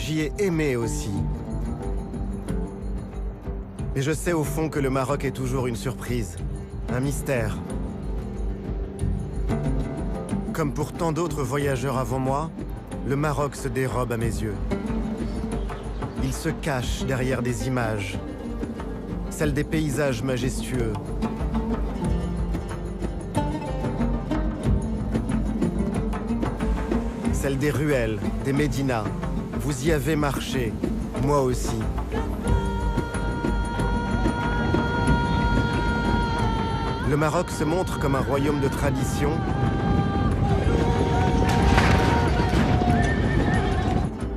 J'y ai aimé aussi. Et je sais au fond que le Maroc est toujours une surprise, un mystère. Comme pour tant d'autres voyageurs avant moi, le Maroc se dérobe à mes yeux. Il se cache derrière des images, celles des paysages majestueux. Celles des ruelles, des médinas. Vous y avez marché, moi aussi. Le Maroc se montre comme un royaume de tradition.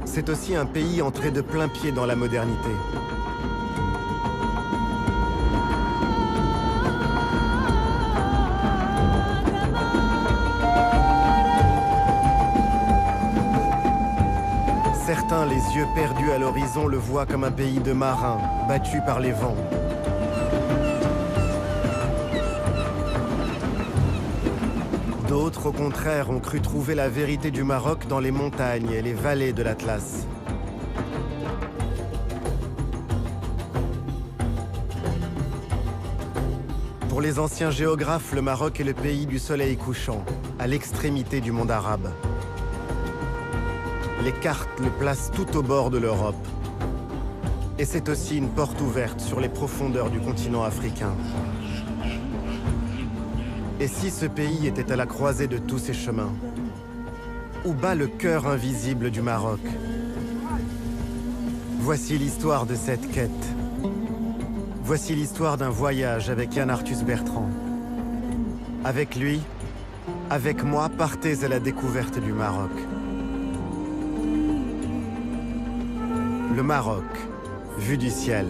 C'est aussi un pays entré de plein pied dans la modernité. Certains, les yeux perdus à l'horizon, le voient comme un pays de marins, battus par les vents. D'autres, au contraire, ont cru trouver la vérité du Maroc dans les montagnes et les vallées de l'Atlas. Pour les anciens géographes, le Maroc est le pays du soleil couchant, à l'extrémité du monde arabe. Les cartes le placent tout au bord de l'Europe. Et c'est aussi une porte ouverte sur les profondeurs du continent africain. Et si ce pays était à la croisée de tous ces chemins? Où bat le cœur invisible du Maroc? Voici l'histoire de cette quête. Voici l'histoire d'un voyage avec Yann Arthus Bertrand. Avec lui, avec moi, partez à la découverte du Maroc. Le Maroc, vu du ciel.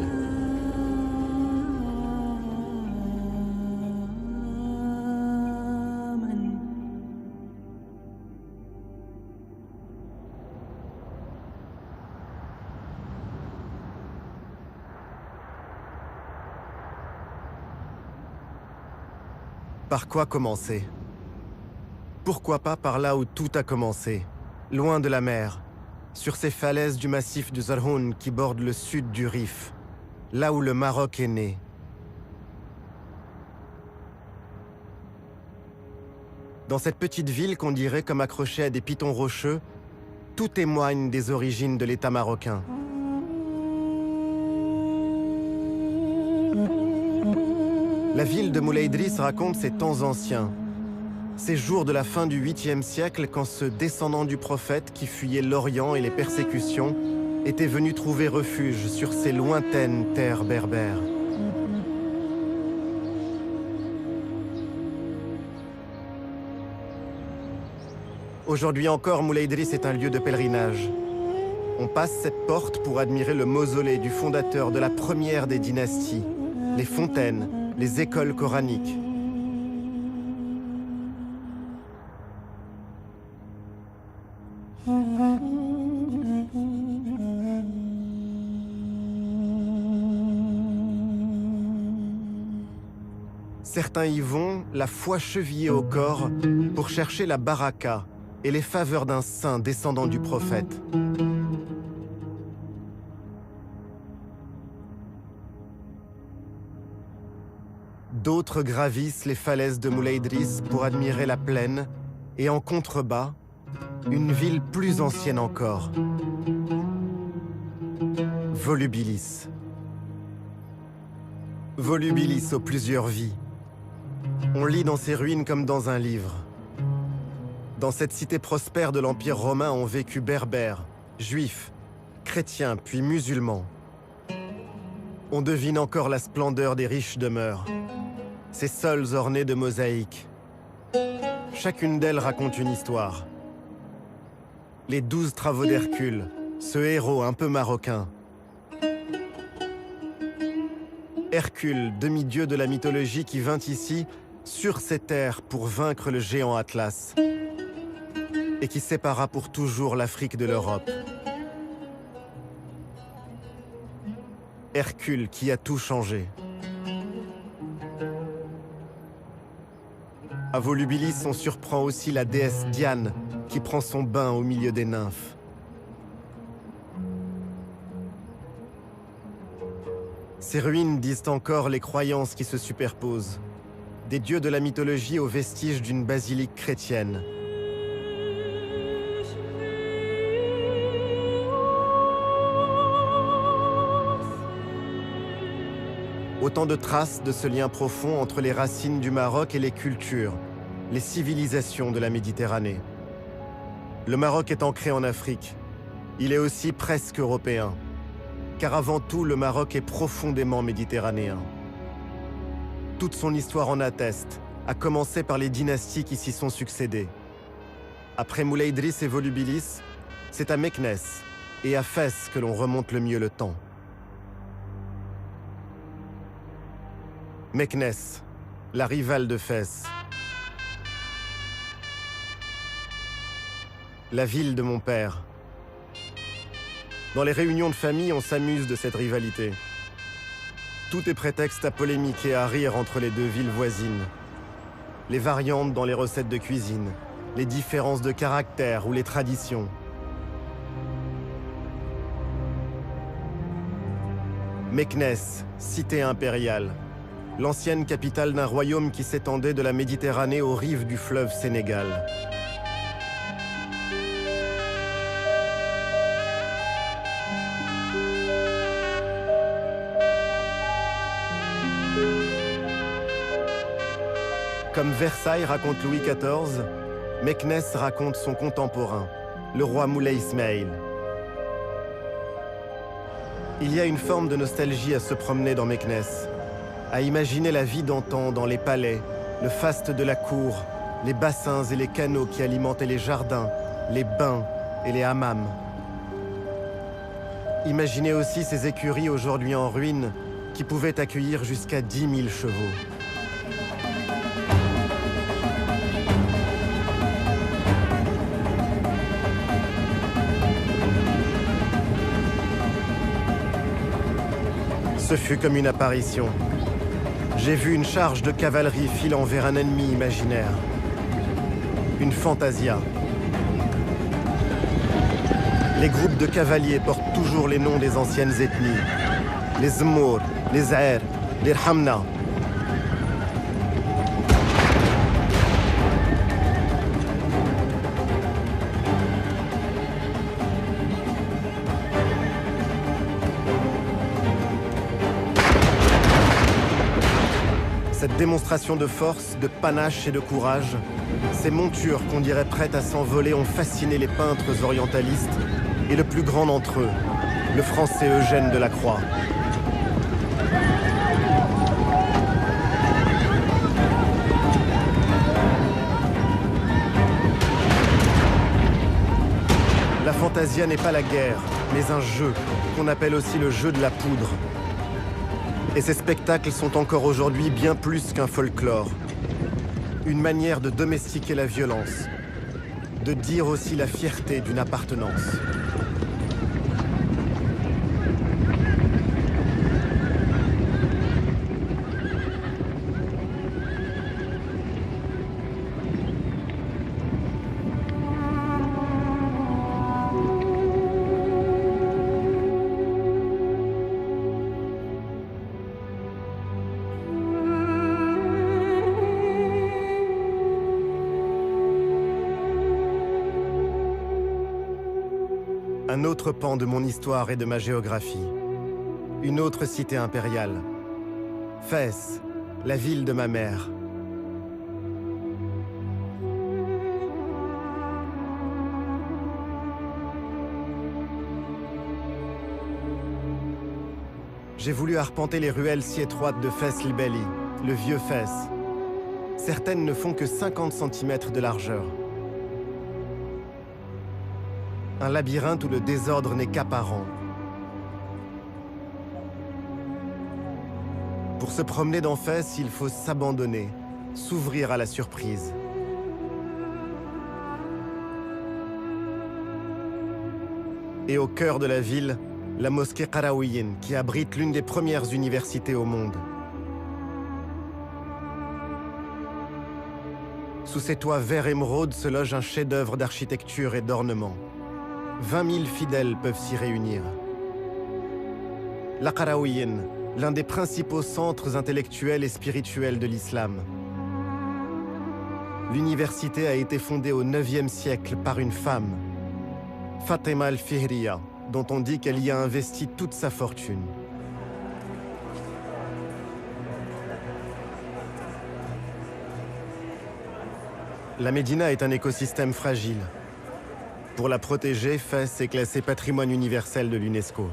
Par quoi commencer? Pourquoi pas par là où tout a commencé, loin de la mer, sur ces falaises du massif du Zarhoun qui bordent le sud du Rif, là où le Maroc est né. Dans cette petite ville qu'on dirait comme accrochée à des pitons rocheux, tout témoigne des origines de l'État marocain. La ville de Moulay Idriss raconte ses temps anciens, ces jours de la fin du 8e siècle quand ce descendant du prophète qui fuyait l'Orient et les persécutions était venu trouver refuge sur ces lointaines terres berbères. Aujourd'hui encore, Moulay Idriss est un lieu de pèlerinage. On passe cette porte pour admirer le mausolée du fondateur de la première des dynasties, les fontaines, les écoles coraniques. Certains y vont, la foi chevillée au corps, pour chercher la baraka et les faveurs d'un saint descendant du prophète. D'autres gravissent les falaises de Moulay Idriss pour admirer la plaine et en contrebas, une ville plus ancienne encore. Volubilis. Volubilis aux plusieurs vies. On lit dans ces ruines comme dans un livre. Dans cette cité prospère de l'Empire romain ont vécu berbères, juifs, chrétiens puis musulmans. On devine encore la splendeur des riches demeures, ces sols ornés de mosaïques. Chacune d'elles raconte une histoire. Les 12 travaux d'Hercule, ce héros un peu marocain. Hercule, demi-dieu de la mythologie qui vint ici, sur ces terres pour vaincre le géant Atlas, et qui sépara pour toujours l'Afrique de l'Europe. Hercule qui a tout changé. À Volubilis, on surprend aussi la déesse Diane, qui prend son bain au milieu des nymphes. Ces ruines disent encore les croyances qui se superposent. Des dieux de la mythologie aux vestiges d'une basilique chrétienne. Autant de traces de ce lien profond entre les racines du Maroc et les cultures, les civilisations de la Méditerranée. Le Maroc est ancré en Afrique. Il est aussi presque européen. Car avant tout, le Maroc est profondément méditerranéen. Toute son histoire en atteste, à commencer par les dynasties qui s'y sont succédées. Après Moulay Idriss et Volubilis, c'est à Méknès et à Fès que l'on remonte le mieux le temps. Méknès, la rivale de Fès. La ville de mon père. Dans les réunions de famille, on s'amuse de cette rivalité. Tout est prétexte à polémiquer et à rire entre les deux villes voisines. Les variantes dans les recettes de cuisine, les différences de caractère ou les traditions. Méknès, cité impériale. L'ancienne capitale d'un royaume qui s'étendait de la Méditerranée aux rives du fleuve Sénégal. Comme Versailles raconte Louis XIV, Méknès raconte son contemporain, le roi Moulay Ismaïl. Il y a une forme de nostalgie à se promener dans Méknès, à imaginer la vie d'antan dans les palais, le faste de la cour, les bassins et les canaux qui alimentaient les jardins, les bains et les hammams. Imaginez aussi ces écuries aujourd'hui en ruine qui pouvaient accueillir jusqu'à 10 000 chevaux. Ce fut comme une apparition. J'ai vu une charge de cavalerie filant vers un ennemi imaginaire. Une fantasia. Les groupes de cavaliers portent toujours les noms des anciennes ethnies. Les Zmour, les Zahir, les Rhamna. Cette démonstration de force, de panache et de courage, ces montures qu'on dirait prêtes à s'envoler ont fasciné les peintres orientalistes et le plus grand d'entre eux, le français Eugène Delacroix. La fantasia n'est pas la guerre, mais un jeu, qu'on appelle aussi le jeu de la poudre. Et ces spectacles sont encore aujourd'hui bien plus qu'un folklore. Une manière de domestiquer la violence, de dire aussi la fierté d'une appartenance. Un autre pan de mon histoire et de ma géographie. Une autre cité impériale. Fès, la ville de ma mère. J'ai voulu arpenter les ruelles si étroites de Fès Libelli, le vieux Fès. Certaines ne font que 50 cm de largeur. Un labyrinthe où le désordre n'est qu'apparent. Pour se promener dans Fès, il faut s'abandonner, s'ouvrir à la surprise. Et au cœur de la ville, la mosquée Qarawiyyin, qui abrite l'une des premières universités au monde. Sous ses toits verts émeraude se loge un chef-d'œuvre d'architecture et d'ornement. 20 000 fidèles peuvent s'y réunir. La Qarawiyyin, l'un des principaux centres intellectuels et spirituels de l'islam. L'université a été fondée au IXe siècle par une femme, Fatima al-Fihriya, dont on dit qu'elle y a investi toute sa fortune. La Médina est un écosystème fragile. Pour la protéger, Fès est classé patrimoine universel de l'UNESCO.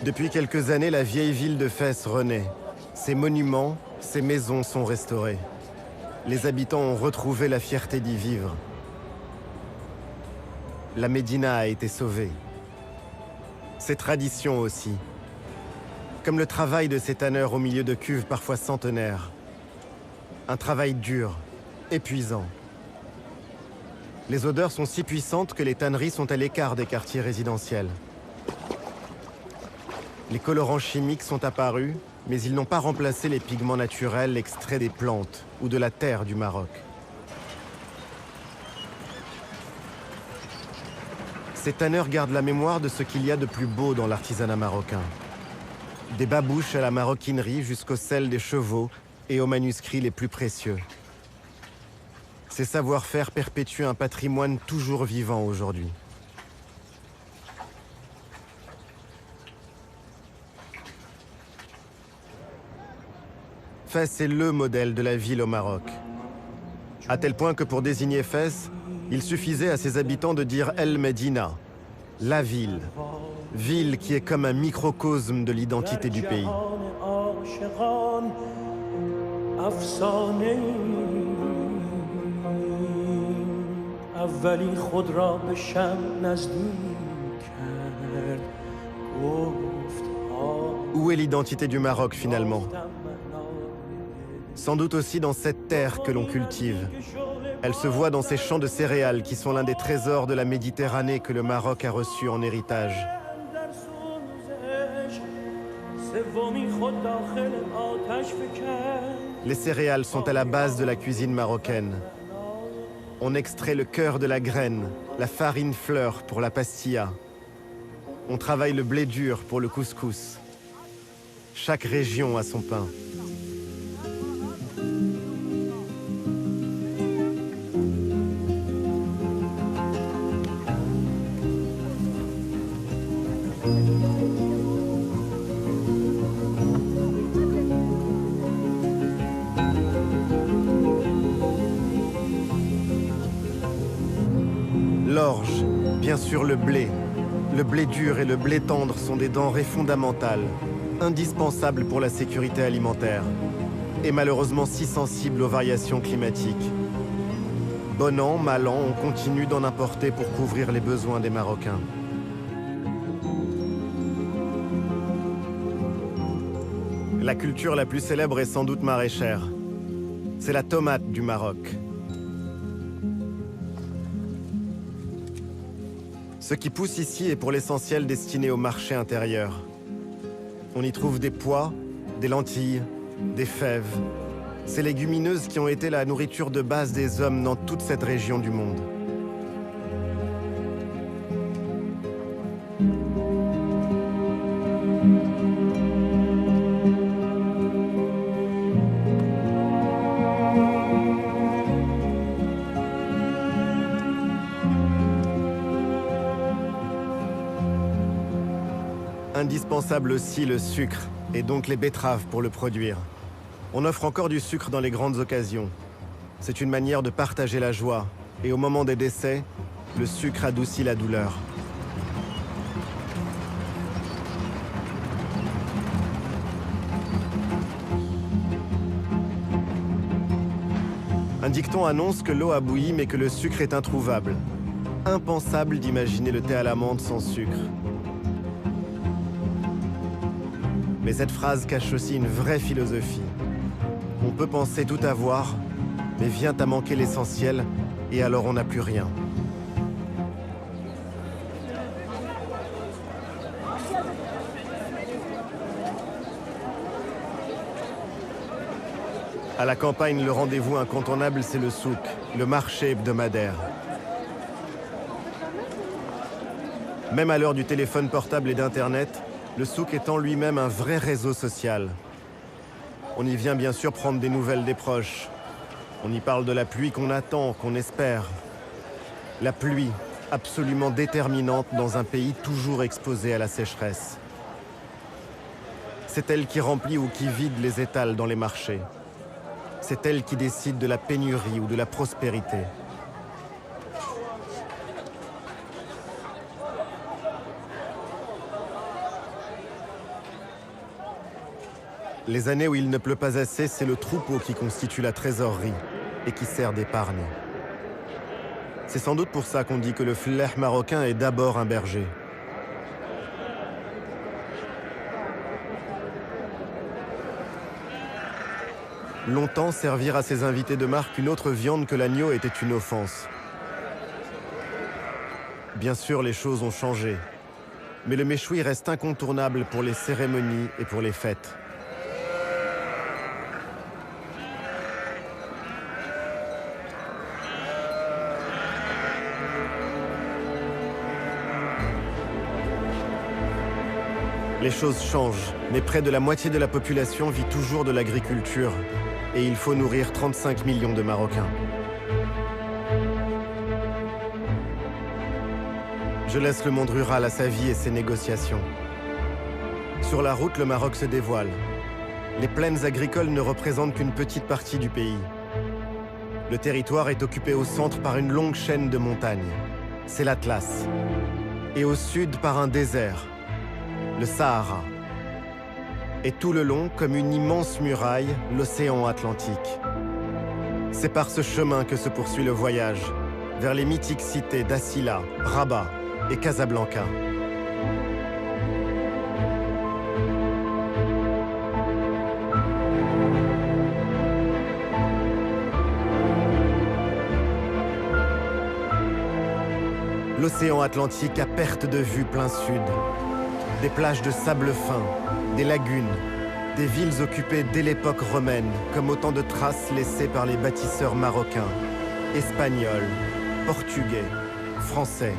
Depuis quelques années, la vieille ville de Fès renaît. Ses monuments, ses maisons sont restaurés. Les habitants ont retrouvé la fierté d'y vivre. La Médina a été sauvée. Ses traditions aussi. Comme le travail de ces tanneurs au milieu de cuves parfois centenaires. Un travail dur, épuisant. Les odeurs sont si puissantes que les tanneries sont à l'écart des quartiers résidentiels. Les colorants chimiques sont apparus, mais ils n'ont pas remplacé les pigments naturels extraits des plantes ou de la terre du Maroc. Ces tanneurs gardent la mémoire de ce qu'il y a de plus beau dans l'artisanat marocain. Des babouches à la maroquinerie jusqu'aux selles des chevaux et aux manuscrits les plus précieux. Ces savoir-faire perpétuent un patrimoine toujours vivant aujourd'hui. Fès est le modèle de la ville au Maroc. À tel point que pour désigner Fès, il suffisait à ses habitants de dire El Medina, la ville. Ville qui est comme un microcosme de l'identité du pays. Où est l'identité du Maroc finalement? Sans doute aussi dans cette terre que l'on cultive. Elle se voit dans ces champs de céréales qui sont l'un des trésors de la Méditerranée que le Maroc a reçu en héritage. Les céréales sont à la base de la cuisine marocaine. On extrait le cœur de la graine, la farine fleur pour la pastilla. On travaille le blé dur pour le couscous. Chaque région a son pain. L'orge, bien sûr le blé. Le blé dur et le blé tendre sont des denrées fondamentales, indispensables pour la sécurité alimentaire, et malheureusement si sensibles aux variations climatiques. Bon an, mal an, on continue d'en importer pour couvrir les besoins des Marocains. La culture la plus célèbre est sans doute maraîchère. C'est la tomate du Maroc. Ce qui pousse ici est pour l'essentiel destiné au marché intérieur. On y trouve des pois, des lentilles, des fèves. Ces légumineuses qui ont été la nourriture de base des hommes dans toute cette région du monde. Indispensable aussi le sucre, et donc les betteraves pour le produire. On offre encore du sucre dans les grandes occasions. C'est une manière de partager la joie, et au moment des décès, le sucre adoucit la douleur. Un dicton annonce que l'eau a bouilli mais que le sucre est introuvable. Impensable d'imaginer le thé à la menthe sans sucre. Mais cette phrase cache aussi une vraie philosophie. On peut penser tout avoir, mais vient à manquer l'essentiel, et alors on n'a plus rien. À la campagne, le rendez-vous incontournable, c'est le souk, le marché hebdomadaire. Même à l'heure du téléphone portable et d'Internet, le souk étant lui-même un vrai réseau social. On y vient bien sûr prendre des nouvelles des proches. On y parle de la pluie qu'on attend, qu'on espère. La pluie, absolument déterminante dans un pays toujours exposé à la sécheresse. C'est elle qui remplit ou qui vide les étals dans les marchés. C'est elle qui décide de la pénurie ou de la prospérité. Les années où il ne pleut pas assez, c'est le troupeau qui constitue la trésorerie et qui sert d'épargne. C'est sans doute pour ça qu'on dit que le fleh marocain est d'abord un berger. Longtemps, servir à ses invités de marque une autre viande que l'agneau était une offense. Bien sûr, les choses ont changé, mais le méchoui reste incontournable pour les cérémonies et pour les fêtes. Les choses changent, mais près de la moitié de la population vit toujours de l'agriculture. Et il faut nourrir 35 millions de Marocains. Je laisse le monde rural à sa vie et ses négociations. Sur la route, le Maroc se dévoile. Les plaines agricoles ne représentent qu'une petite partie du pays. Le territoire est occupé au centre par une longue chaîne de montagnes. C'est l'Atlas. Et au sud par un désert, le Sahara. Et tout le long, comme une immense muraille, l'océan Atlantique. C'est par ce chemin que se poursuit le voyage, vers les mythiques cités d'Assila, Rabat et Casablanca. L'océan Atlantique à perte de vue plein sud. Des plages de sable fin, des lagunes, des villes occupées dès l'époque romaine, comme autant de traces laissées par les bâtisseurs marocains, espagnols, portugais, français.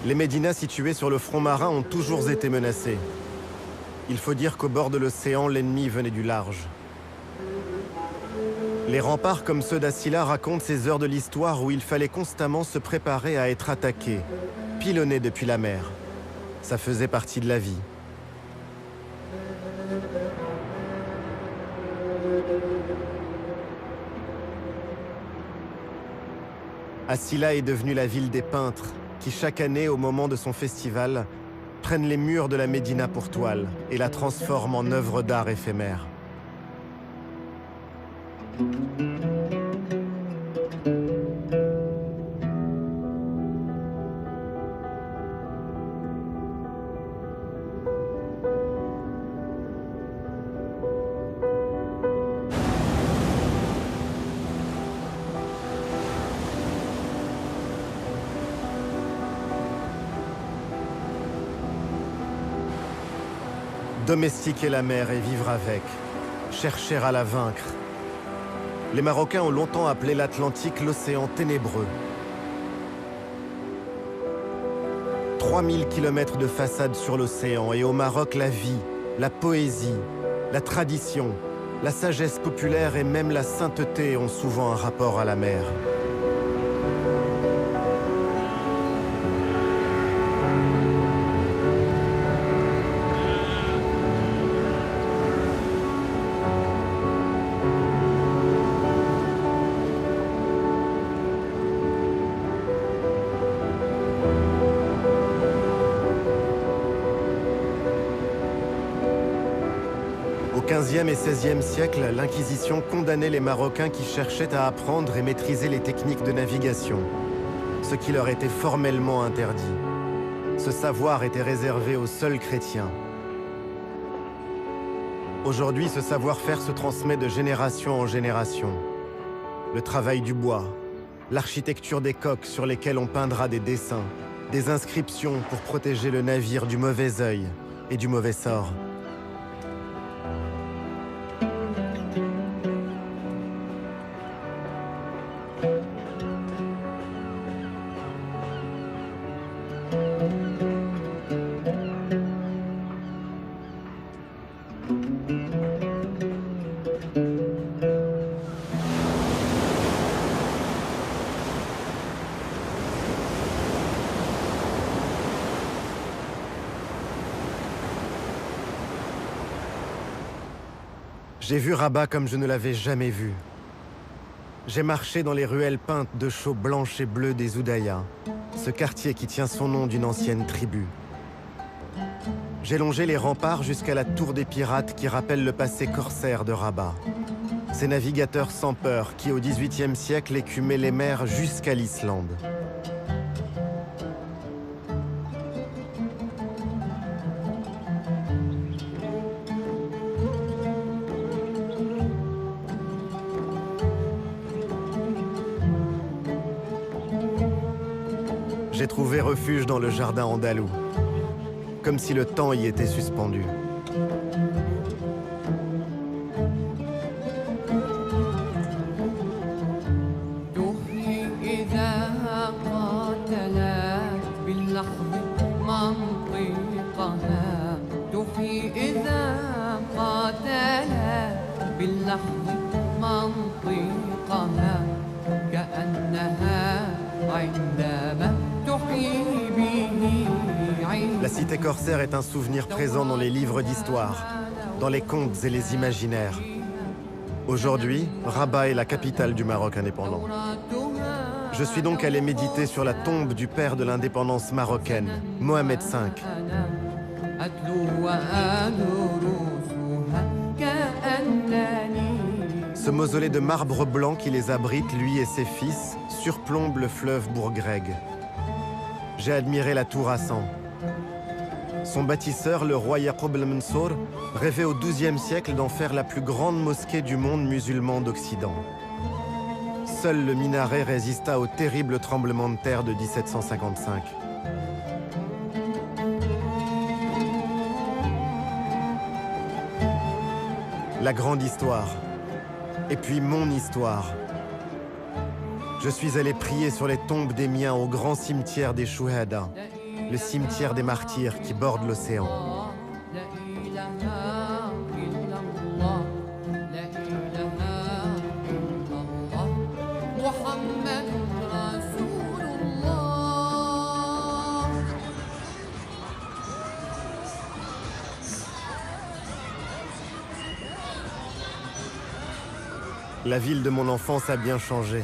Les médinas situés sur le front marin ont toujours été menacés. Il faut dire qu'au bord de l'océan, l'ennemi venait du large. Les remparts comme ceux d'Assila racontent ces heures de l'histoire où il fallait constamment se préparer à être attaqué, pilonné depuis la mer. Ça faisait partie de la vie. Assila est devenue la ville des peintres, qui chaque année, au moment de son festival, prennent les murs de la Médina pour toile et la transforment en œuvre d'art éphémère. Domestiquer la mer et vivre avec, chercher à la vaincre. Les Marocains ont longtemps appelé l'Atlantique l'océan ténébreux. 3000 kilomètres de façade sur l'océan et au Maroc la vie, la poésie, la tradition, la sagesse populaire et même la sainteté ont souvent un rapport à la mer. Au XVe et XVIe siècle, l'Inquisition condamnait les Marocains qui cherchaient à apprendre et maîtriser les techniques de navigation, ce qui leur était formellement interdit. Ce savoir était réservé aux seuls chrétiens. Aujourd'hui, ce savoir-faire se transmet de génération en génération. Le travail du bois, l'architecture des coques sur lesquelles on peindra des dessins, des inscriptions pour protéger le navire du mauvais œil et du mauvais sort. J'ai vu Rabat comme je ne l'avais jamais vu. J'ai marché dans les ruelles peintes de chaux blanches et bleues des Oudayas, ce quartier qui tient son nom d'une ancienne tribu. J'ai longé les remparts jusqu'à la tour des pirates qui rappelle le passé corsaire de Rabat. Ces navigateurs sans peur qui, au XVIIIe siècle, écumaient les mers jusqu'à l'Islande. J'ai trouvé refuge dans le jardin andalou, comme si le temps y était suspendu. La cité corsaire est un souvenir présent dans les livres d'histoire, dans les contes et les imaginaires. Aujourd'hui, Rabat est la capitale du Maroc indépendant. Je suis donc allé méditer sur la tombe du père de l'indépendance marocaine, Mohamed V. Ce mausolée de marbre blanc qui les abrite, lui et ses fils, surplombe le fleuve Bourgreg. J'ai admiré la tour Hassan. Son bâtisseur, le roi Yaqub el-Mansour, rêvait au XIIe siècle d'en faire la plus grande mosquée du monde musulman d'Occident. Seul le minaret résista au terrible tremblement de terre de 1755. La grande histoire. Et puis mon histoire. Je suis allé prier sur les tombes des miens au grand cimetière des Chouhada, le cimetière des martyrs qui borde l'océan. La ville de mon enfance a bien changé.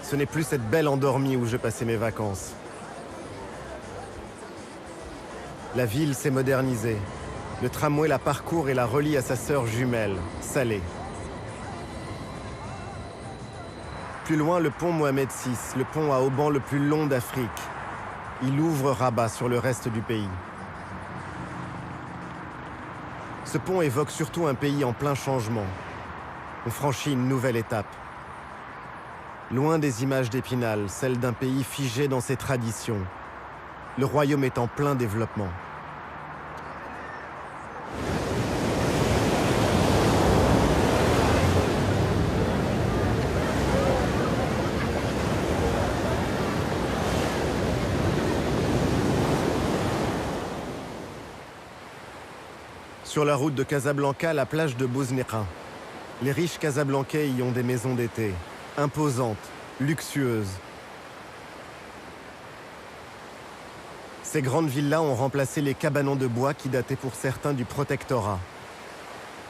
Ce n'est plus cette belle endormie où je passais mes vacances. La ville s'est modernisée. Le tramway la parcourt et la relie à sa sœur jumelle, Salé. Plus loin, le pont Mohamed VI, le pont à haubans le plus long d'Afrique. Il ouvre Rabat sur le reste du pays. Ce pont évoque surtout un pays en plein changement. On franchit une nouvelle étape. Loin des images d'Épinal, celle d'un pays figé dans ses traditions. Le royaume est en plein développement. Sur la route de Casablanca, la plage de Bouzneqa. Les riches Casablancais y ont des maisons d'été, imposantes, luxueuses. Ces grandes villas ont remplacé les cabanons de bois qui dataient pour certains du protectorat.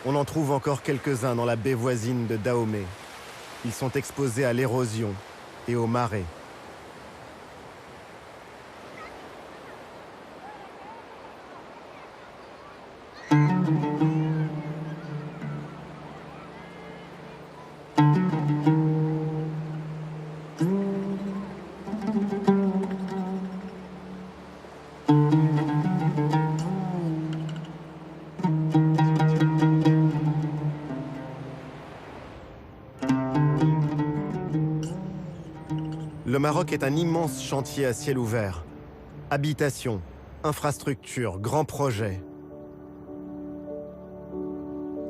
On en trouve encore quelques-uns dans la baie voisine de Dahomey. Ils sont exposés à l'érosion et aux marées. Maroc est un immense chantier à ciel ouvert. Habitation, infrastructures, grands projets.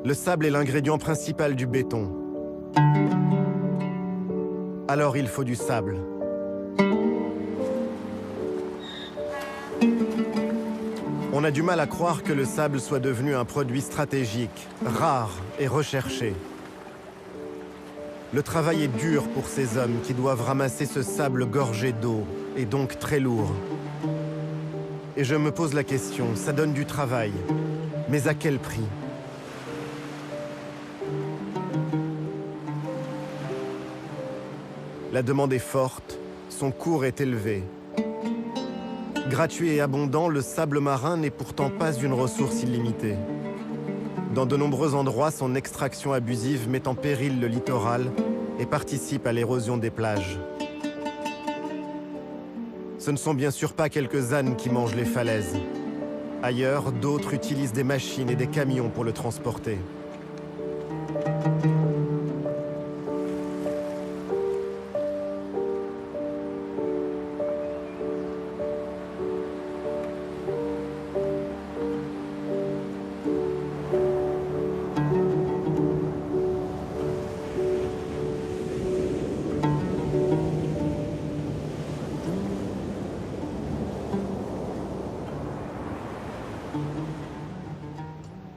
Le sable est l'ingrédient principal du béton. Alors il faut du sable. On a du mal à croire que le sable soit devenu un produit stratégique, rare et recherché. Le travail est dur pour ces hommes qui doivent ramasser ce sable gorgé d'eau, et donc très lourd. Et je me pose la question, ça donne du travail, mais à quel prix? La demande est forte, son cours est élevé. Gratuit et abondant, le sable marin n'est pourtant pas une ressource illimitée. Dans de nombreux endroits, son extraction abusive met en péril le littoral et participe à l'érosion des plages. Ce ne sont bien sûr pas quelques ânes qui mangent les falaises. Ailleurs, d'autres utilisent des machines et des camions pour le transporter.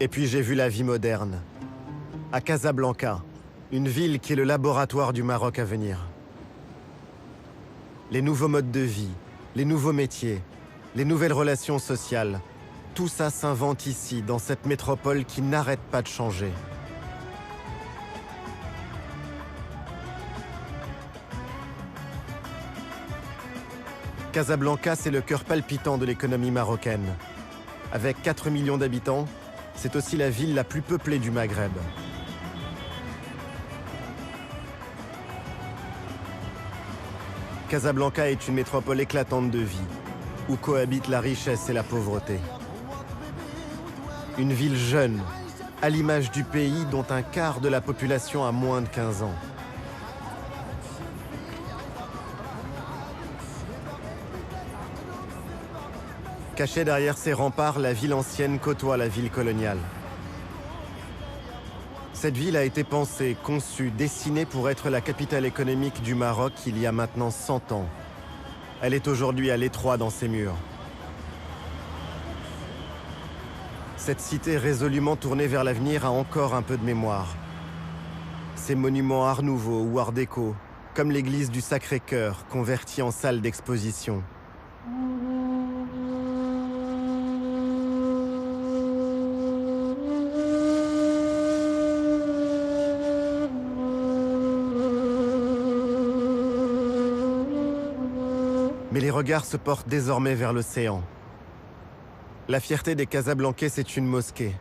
Et puis j'ai vu la vie moderne. À Casablanca, une ville qui est le laboratoire du Maroc à venir. Les nouveaux modes de vie, les nouveaux métiers, les nouvelles relations sociales, tout ça s'invente ici, dans cette métropole qui n'arrête pas de changer. Casablanca, c'est le cœur palpitant de l'économie marocaine. Avec 4 millions d'habitants, c'est aussi la ville la plus peuplée du Maghreb. Casablanca est une métropole éclatante de vie, où cohabitent la richesse et la pauvreté. Une ville jeune, à l'image du pays dont un quart de la population a moins de 15 ans. Cachée derrière ses remparts, la ville ancienne côtoie la ville coloniale. Cette ville a été pensée, conçue, dessinée pour être la capitale économique du Maroc il y a maintenant 100 ans. Elle est aujourd'hui à l'étroit dans ses murs. Cette cité résolument tournée vers l'avenir a encore un peu de mémoire. Ses monuments Art Nouveau ou Art déco, comme l'église du Sacré-Cœur, convertie en salle d'exposition. Mais les regards se portent désormais vers l'océan. La fierté des Casablancais, c'est une mosquée.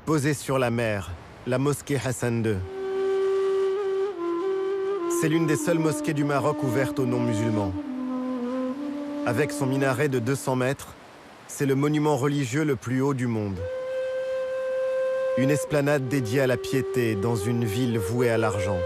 Posée sur la mer, la mosquée Hassan II. C'est l'une des seules mosquées du Maroc ouvertes aux non-musulmans. Avec son minaret de 200 mètres, c'est le monument religieux le plus haut du monde. Une esplanade dédiée à la piété dans une ville vouée à l'argent.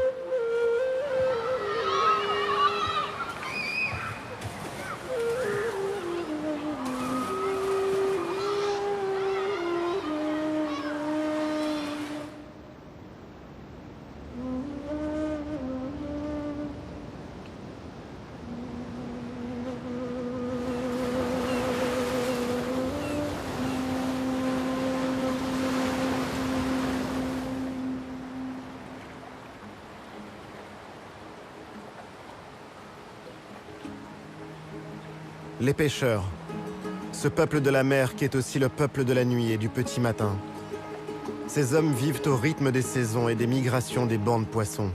Les pêcheurs, ce peuple de la mer qui est aussi le peuple de la nuit et du petit matin. Ces hommes vivent au rythme des saisons et des migrations des bancs de poissons.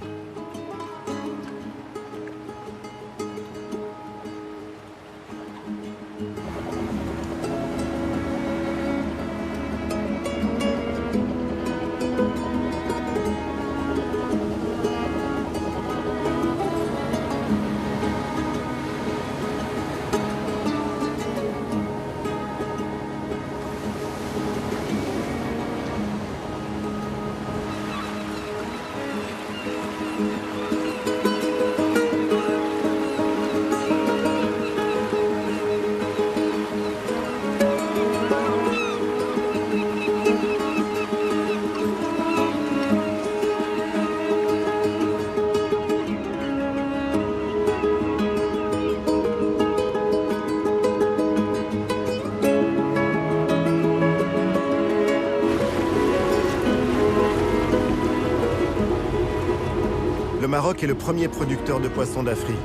Maroc est le premier producteur de poissons d'Afrique.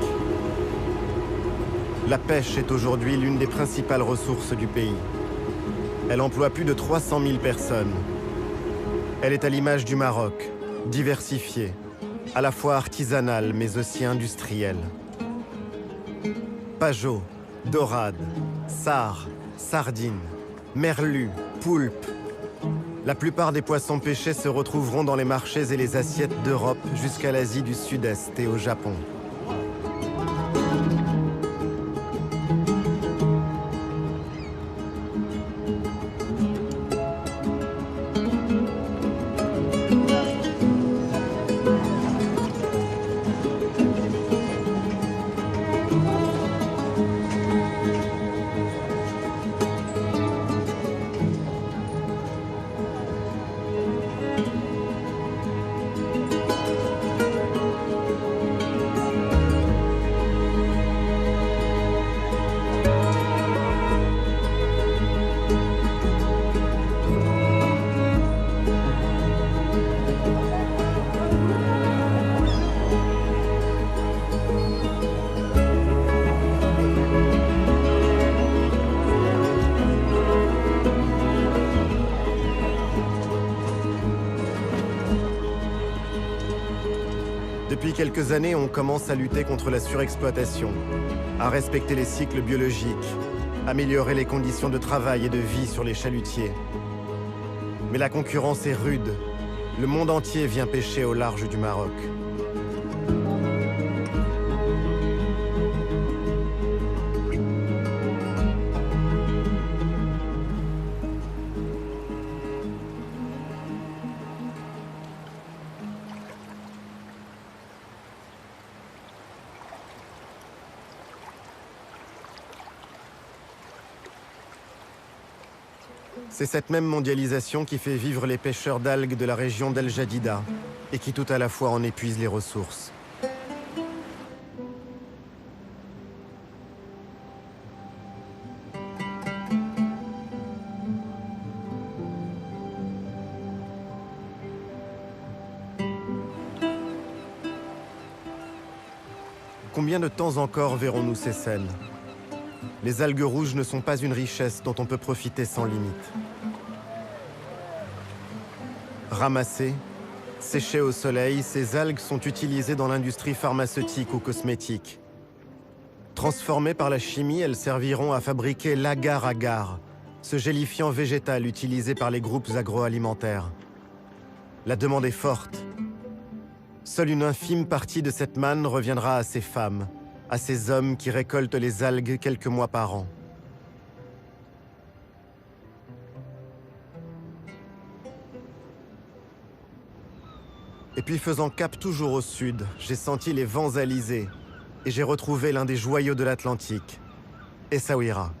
La pêche est aujourd'hui l'une des principales ressources du pays. Elle emploie plus de 300 000 personnes. Elle est à l'image du Maroc, diversifiée, à la fois artisanale mais aussi industrielle. Pajot, dorade, sard, sardines, merlus, poulpes. La plupart des poissons pêchés se retrouveront dans les marchés et les assiettes d'Europe jusqu'à l'Asie du Sud-Est et au Japon. Depuis quelques années, on commence à lutter contre la surexploitation, à respecter les cycles biologiques, améliorer les conditions de travail et de vie sur les chalutiers. Mais la concurrence est rude. Le monde entier vient pêcher au large du Maroc. C'est cette même mondialisation qui fait vivre les pêcheurs d'algues de la région d'El Jadida et qui tout à la fois en épuise les ressources. Combien de temps encore verrons-nous ces scènes ? Les algues rouges ne sont pas une richesse dont on peut profiter sans limite. Ramassées, séchées au soleil, ces algues sont utilisées dans l'industrie pharmaceutique ou cosmétique. Transformées par la chimie, elles serviront à fabriquer l'agar-agar, ce gélifiant végétal utilisé par les groupes agroalimentaires. La demande est forte. Seule une infime partie de cette manne reviendra à ces femmes, à ces hommes qui récoltent les algues quelques mois par an. Et puis faisant cap toujours au sud, j'ai senti les vents alizés et j'ai retrouvé l'un des joyaux de l'Atlantique, Essaouira.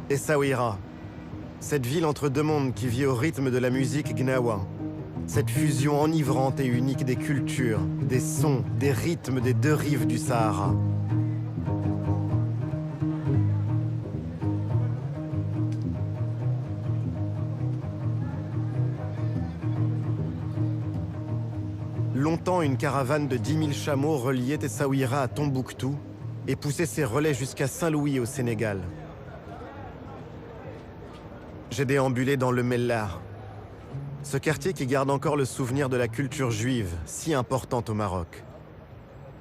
Essaouira, cette ville entre deux mondes qui vit au rythme de la musique gnawa. Cette fusion enivrante et unique des cultures, des sons, des rythmes des deux rives du Sahara. Longtemps, une caravane de 10 000 chameaux reliait Essaouira à Tombouctou et poussait ses relais jusqu'à Saint-Louis au Sénégal. J'ai déambulé dans le Mellah, ce quartier qui garde encore le souvenir de la culture juive, si importante au Maroc.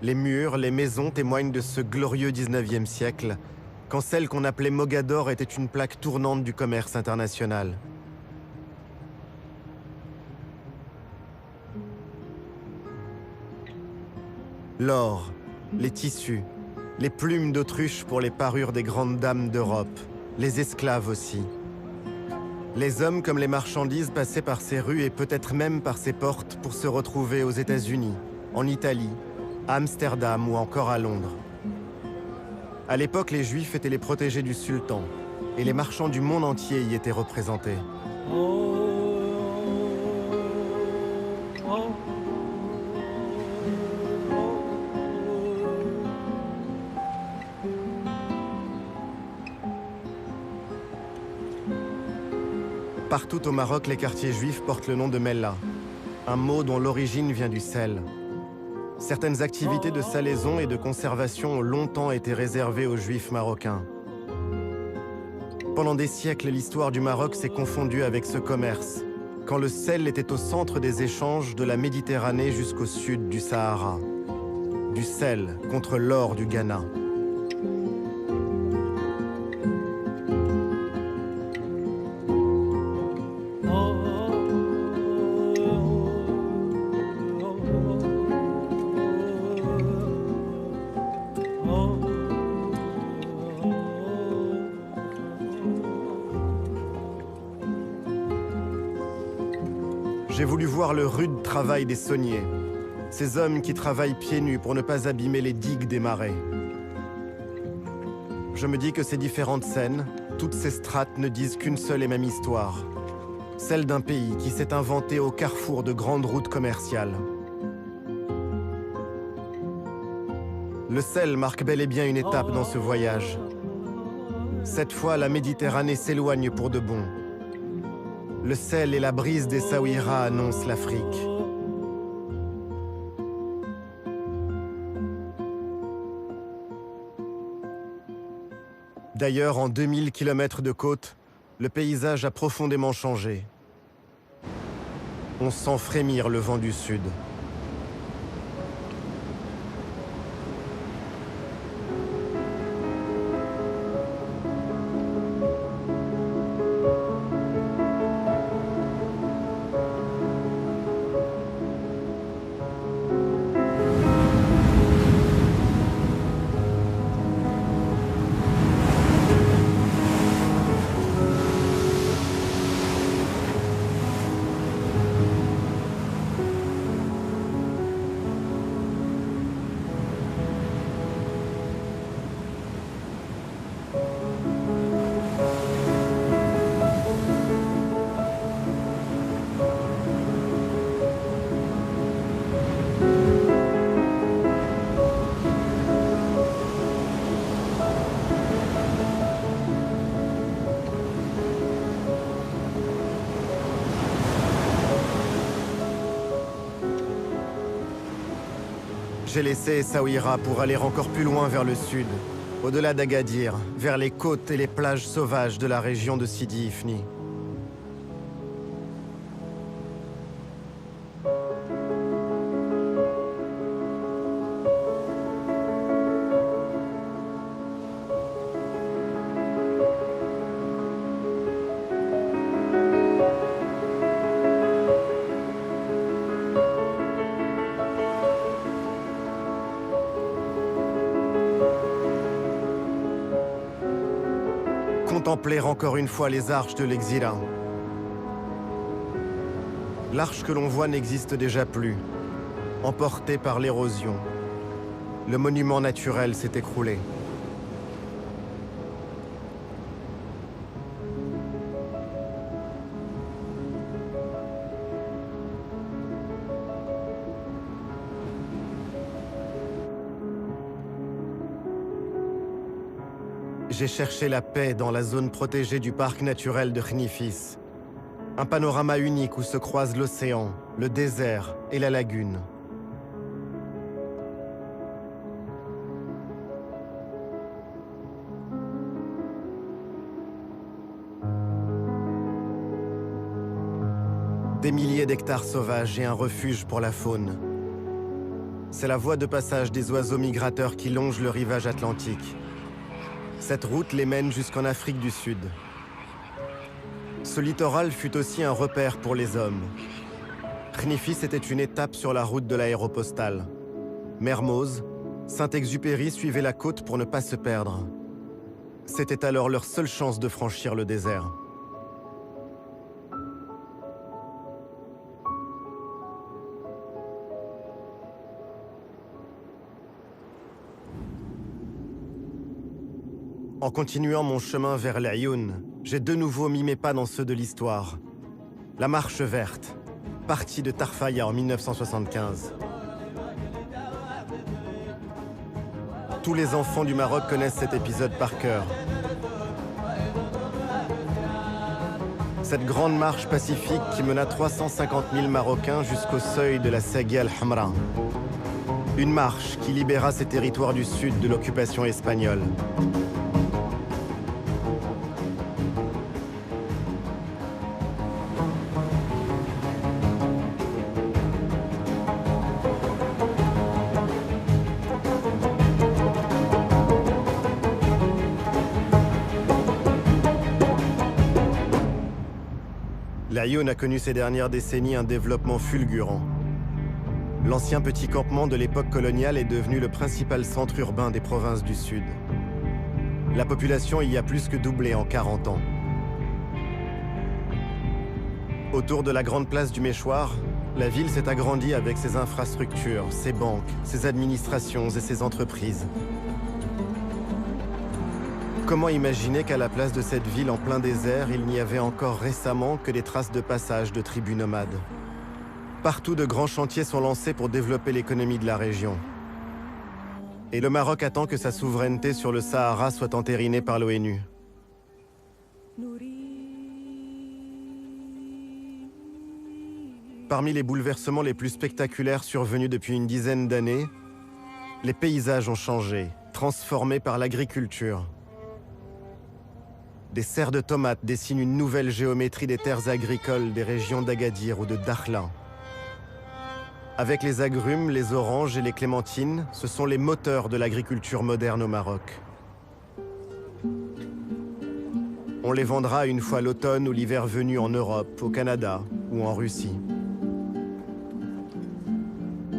Les murs, les maisons témoignent de ce glorieux 19e siècle, quand celle qu'on appelait Mogador était une plaque tournante du commerce international. L'or, les tissus, les plumes d'autruche pour les parures des grandes dames d'Europe, les esclaves aussi. Les hommes comme les marchandises passaient par ces rues et peut-être même par ces portes pour se retrouver aux États-Unis, en Italie, à Amsterdam ou encore à Londres. À l'époque, les Juifs étaient les protégés du sultan et les marchands du monde entier y étaient représentés. Partout au Maroc, les quartiers juifs portent le nom de Mellah, un mot dont l'origine vient du sel. Certaines activités de salaison et de conservation ont longtemps été réservées aux Juifs marocains. Pendant des siècles, l'histoire du Maroc s'est confondue avec ce commerce, quand le sel était au centre des échanges de la Méditerranée jusqu'au sud du Sahara. Du sel contre l'or du Ghana. J'ai voulu voir le rude travail des sauniers, ces hommes qui travaillent pieds nus pour ne pas abîmer les digues des marais. Je me dis que ces différentes scènes, toutes ces strates ne disent qu'une seule et même histoire, celle d'un pays qui s'est inventé au carrefour de grandes routes commerciales. Le sel marque bel et bien une étape dans ce voyage. Cette fois, la Méditerranée s'éloigne pour de bon. Le sel et la brise des Saouira annoncent l'Afrique. D'ailleurs, en 2000 km de côte, le paysage a profondément changé. On sent frémir le vent du sud. J'ai laissé Essaouira pour aller encore plus loin vers le sud, au-delà d'Agadir, vers les côtes et les plages sauvages de la région de Sidi Ifni. Contempler encore une fois les arches de l'Exila. L'arche que l'on voit n'existe déjà plus, emportée par l'érosion. Le monument naturel s'est écroulé. J'ai cherché la paix dans la zone protégée du parc naturel de Khnifis. Un panorama unique où se croisent l'océan, le désert et la lagune. Des milliers d'hectares sauvages et un refuge pour la faune. C'est la voie de passage des oiseaux migrateurs qui longent le rivage atlantique. Cette route les mène jusqu'en Afrique du Sud. Ce littoral fut aussi un repère pour les hommes. Khnifis était une étape sur la route de l'aéropostale. Mermoz, Saint-Exupéry suivaient la côte pour ne pas se perdre. C'était alors leur seule chance de franchir le désert. En continuant mon chemin vers l'Aïoun, j'ai de nouveau mis mes pas dans ceux de l'histoire. La Marche verte, partie de Tarfaya en 1975. Tous les enfants du Maroc connaissent cet épisode par cœur. Cette grande marche pacifique qui mena 350 000 Marocains jusqu'au seuil de la Sagia al-Hamra. Une marche qui libéra ces territoires du sud de l'occupation espagnole. L'Aïoun a connu ces dernières décennies un développement fulgurant. L'ancien petit campement de l'époque coloniale est devenu le principal centre urbain des provinces du Sud. La population y a plus que doublé en 40 ans. Autour de la grande place du Méchoir, la ville s'est agrandie avec ses infrastructures, ses banques, ses administrations et ses entreprises. Comment imaginer qu'à la place de cette ville en plein désert, il n'y avait encore récemment que des traces de passage de tribus nomades? Partout, de grands chantiers sont lancés pour développer l'économie de la région. Et le Maroc attend que sa souveraineté sur le Sahara soit entérinée par l'ONU. Parmi les bouleversements les plus spectaculaires survenus depuis une dizaine d'années, les paysages ont changé, transformés par l'agriculture. Des serres de tomates dessinent une nouvelle géométrie des terres agricoles des régions d'Agadir ou de Dakhla. Avec les agrumes, les oranges et les clémentines, ce sont les moteurs de l'agriculture moderne au Maroc. On les vendra une fois l'automne ou l'hiver venu en Europe, au Canada ou en Russie.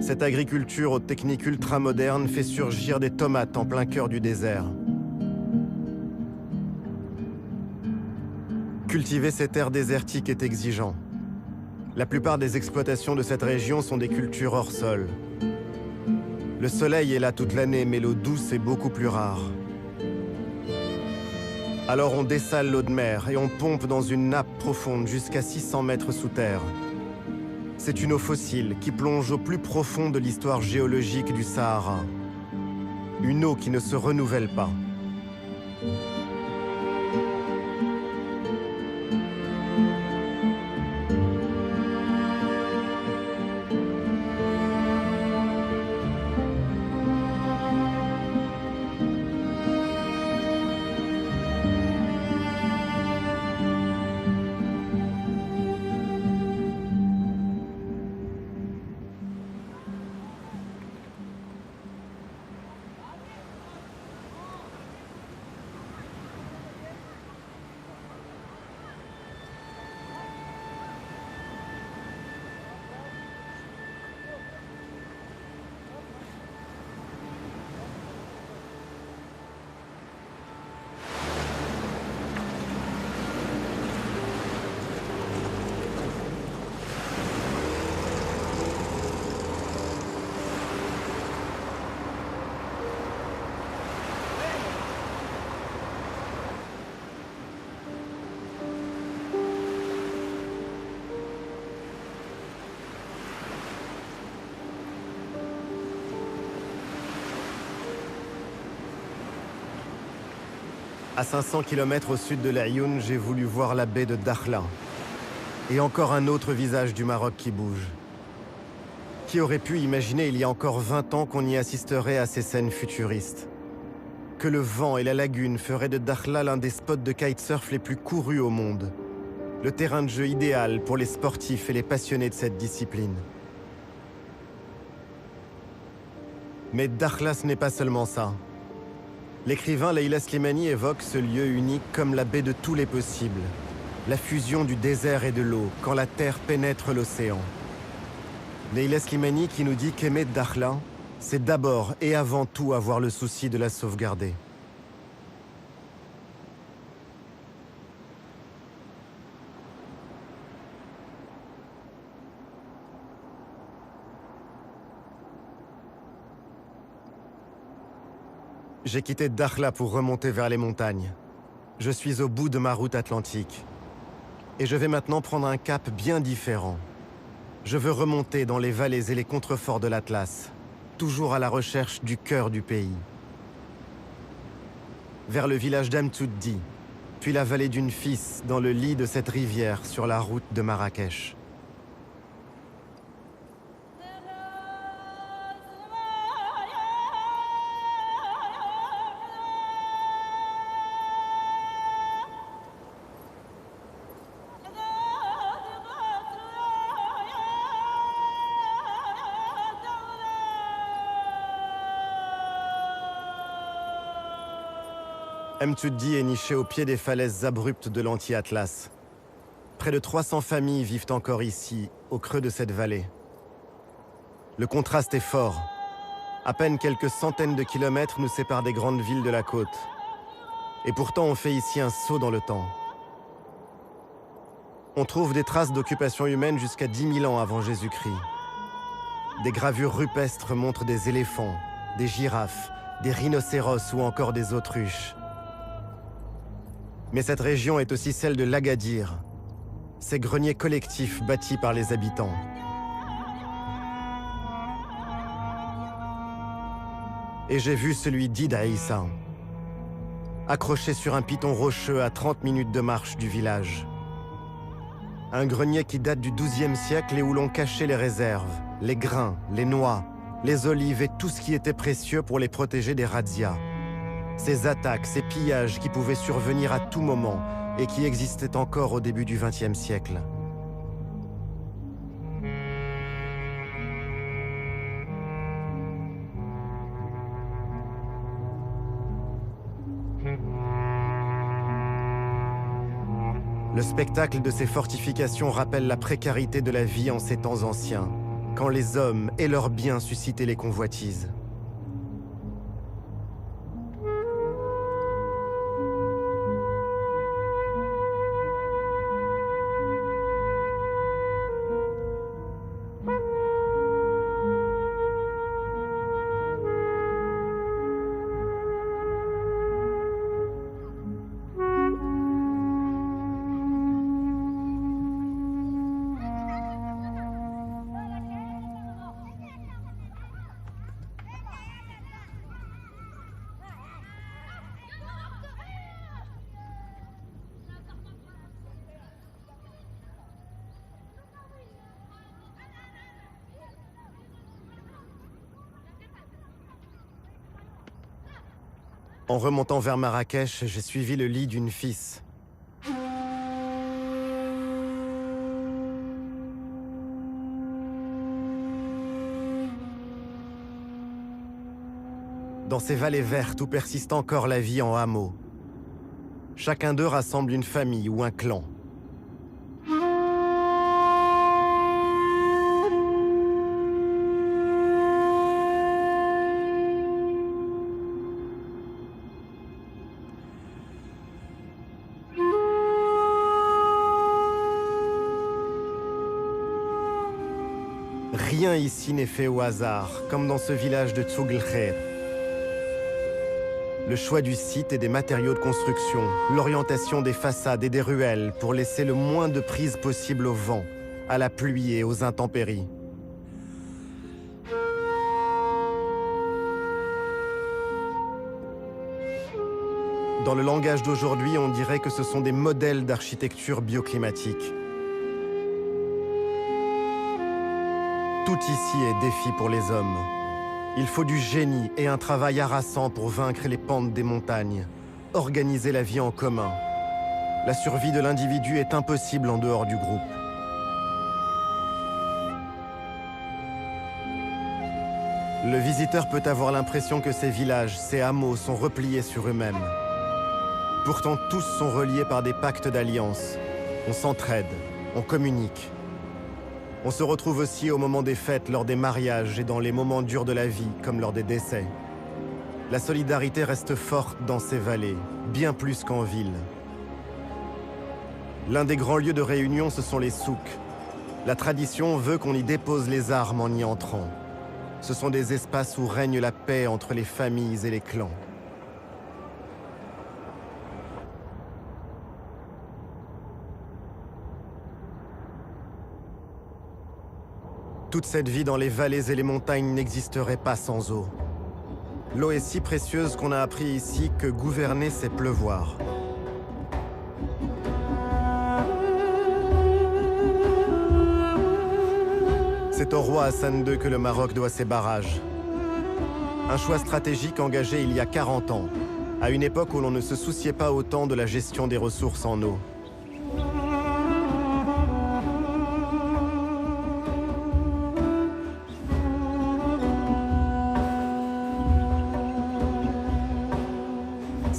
Cette agriculture aux techniques ultramodernes fait surgir des tomates en plein cœur du désert. Cultiver ces terres désertiques est exigeant. La plupart des exploitations de cette région sont des cultures hors sol. Le soleil est là toute l'année, mais l'eau douce est beaucoup plus rare. Alors on dessale l'eau de mer et on pompe dans une nappe profonde jusqu'à 600 mètres sous terre. C'est une eau fossile qui plonge au plus profond de l'histoire géologique du Sahara. Une eau qui ne se renouvelle pas. À 500 km au sud de l'Aïoun, j'ai voulu voir la baie de Dakhla. Et encore un autre visage du Maroc qui bouge. Qui aurait pu imaginer il y a encore 20 ans qu'on y assisterait à ces scènes futuristes? Que le vent et la lagune feraient de Dakhla l'un des spots de kitesurf les plus courus au monde. Le terrain de jeu idéal pour les sportifs et les passionnés de cette discipline. Mais Dakhla, ce n'est pas seulement ça. L'écrivain Leila Slimani évoque ce lieu unique comme la baie de tous les possibles. La fusion du désert et de l'eau, quand la terre pénètre l'océan. Leila Slimani qui nous dit qu'aimer Dakhla, c'est d'abord et avant tout avoir le souci de la sauvegarder. J'ai quitté Dakhla pour remonter vers les montagnes. Je suis au bout de ma route atlantique. Et je vais maintenant prendre un cap bien différent. Je veux remonter dans les vallées et les contreforts de l'Atlas, toujours à la recherche du cœur du pays. Vers le village d'Amtuddi, puis la vallée d'une Fis dans le lit de cette rivière sur la route de Marrakech. Amtuddi est niché au pied des falaises abruptes de l'anti-Atlas. Près de 300 familles vivent encore ici, au creux de cette vallée. Le contraste est fort. À peine quelques centaines de kilomètres nous séparent des grandes villes de la côte. Et pourtant on fait ici un saut dans le temps. On trouve des traces d'occupation humaine jusqu'à 10 000 ans avant Jésus-Christ. Des gravures rupestres montrent des éléphants, des girafes, des rhinocéros ou encore des autruches. Mais cette région est aussi celle de l'Agadir, ces greniers collectifs bâtis par les habitants. Et j'ai vu celui d'Idaïssa, accroché sur un piton rocheux à 30 minutes de marche du village. Un grenier qui date du XIIe siècle et où l'on cachait les réserves, les grains, les noix, les olives et tout ce qui était précieux pour les protéger des razzias. Ces attaques, ces pillages qui pouvaient survenir à tout moment et qui existaient encore au début du XXe siècle. Le spectacle de ces fortifications rappelle la précarité de la vie en ces temps anciens, quand les hommes et leurs biens suscitaient les convoitises. En remontant vers Marrakech, j'ai suivi le lit d'une Fis. Dans ces vallées vertes où persiste encore la vie en hameau, chacun d'eux rassemble une famille ou un clan. Rien ici n'est fait au hasard, comme dans ce village de Tsougl-Kher. Le choix du site et des matériaux de construction, l'orientation des façades et des ruelles pour laisser le moins de prise possible au vent, à la pluie et aux intempéries. Dans le langage d'aujourd'hui, on dirait que ce sont des modèles d'architecture bioclimatique. Tout ici est défi pour les hommes. Il faut du génie et un travail harassant pour vaincre les pentes des montagnes, organiser la vie en commun. La survie de l'individu est impossible en dehors du groupe. Le visiteur peut avoir l'impression que ces villages, ces hameaux sont repliés sur eux-mêmes. Pourtant, tous sont reliés par des pactes d'alliance. On s'entraide, on communique. On se retrouve aussi au moment des fêtes, lors des mariages et dans les moments durs de la vie, comme lors des décès. La solidarité reste forte dans ces vallées, bien plus qu'en ville. L'un des grands lieux de réunion, ce sont les souks. La tradition veut qu'on y dépose les armes en y entrant. Ce sont des espaces où règne la paix entre les familles et les clans. Toute cette vie dans les vallées et les montagnes n'existerait pas sans eau. L'eau est si précieuse qu'on a appris ici que gouverner, c'est pleuvoir. C'est au roi Hassan II que le Maroc doit ses barrages. Un choix stratégique engagé il y a 40 ans, à une époque où l'on ne se souciait pas autant de la gestion des ressources en eau.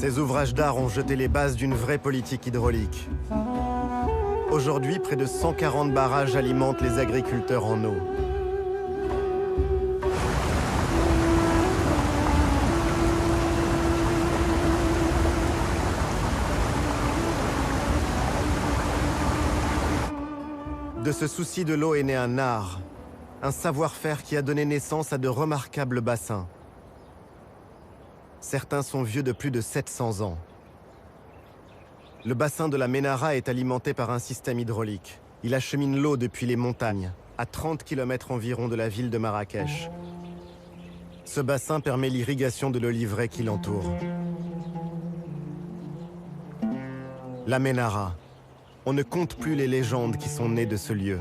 Ces ouvrages d'art ont jeté les bases d'une vraie politique hydraulique. Aujourd'hui, près de 140 barrages alimentent les agriculteurs en eau. De ce souci de l'eau est né un art, un savoir-faire qui a donné naissance à de remarquables bassins. Certains sont vieux de plus de 700 ans. Le bassin de la Ménara est alimenté par un système hydraulique. Il achemine l'eau depuis les montagnes, à 30 km environ de la ville de Marrakech. Ce bassin permet l'irrigation de l'oliveraie qui l'entoure. La Ménara. On ne compte plus les légendes qui sont nées de ce lieu.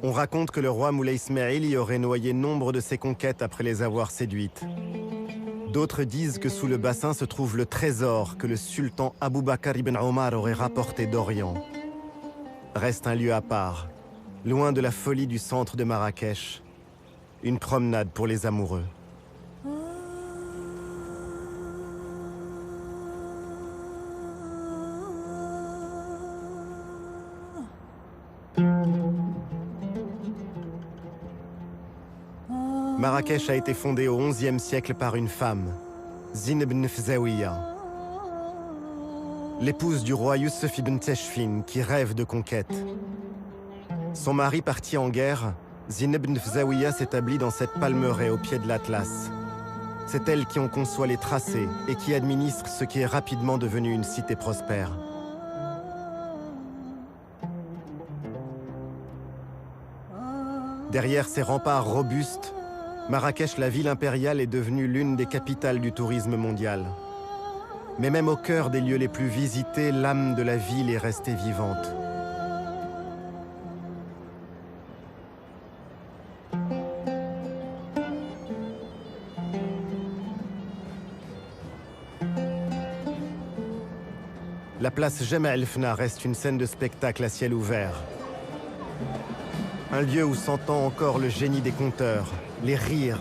On raconte que le roi Moulay Ismail y aurait noyé nombre de ses conquêtes après les avoir séduites. D'autres disent que sous le bassin se trouve le trésor que le sultan Abou Bakr ibn Omar aurait rapporté d'Orient. Reste un lieu à part, loin de la folie du centre de Marrakech. Une promenade pour les amoureux. Marrakech a été fondée au XIe siècle par une femme, Zine ibn Fzawiya, l'épouse du roi Youssef ibn Teshfin qui rêve de conquête. Son mari parti en guerre, Zine ibn Fzawiya s'établit dans cette palmeraie au pied de l'Atlas. C'est elle qui en conçoit les tracés et qui administre ce qui est rapidement devenu une cité prospère. Derrière ces remparts robustes, Marrakech, la ville impériale, est devenue l'une des capitales du tourisme mondial. Mais même au cœur des lieux les plus visités, l'âme de la ville est restée vivante. La place Jemaa El Fna reste une scène de spectacle à ciel ouvert. Un lieu où s'entend encore le génie des conteurs, les rires,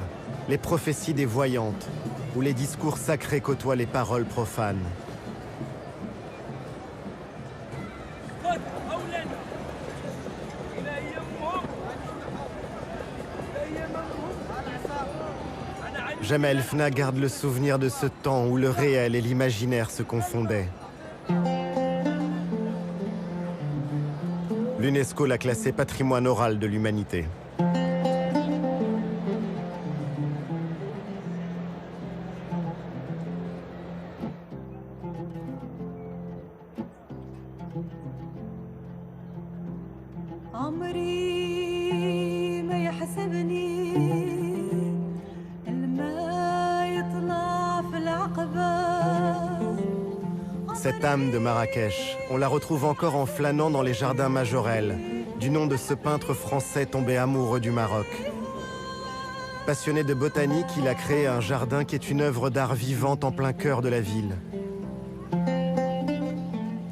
les prophéties des voyantes, où les discours sacrés côtoient les paroles profanes. Jemaa El Fna garde le souvenir de ce temps où le réel et l'imaginaire se confondaient. L'UNESCO l'a classé patrimoine oral de l'humanité. Cette âme de Marrakech, on la retrouve encore en flânant dans les jardins Majorelle, du nom de ce peintre français tombé amoureux du Maroc. Passionné de botanique, il a créé un jardin qui est une œuvre d'art vivante en plein cœur de la ville.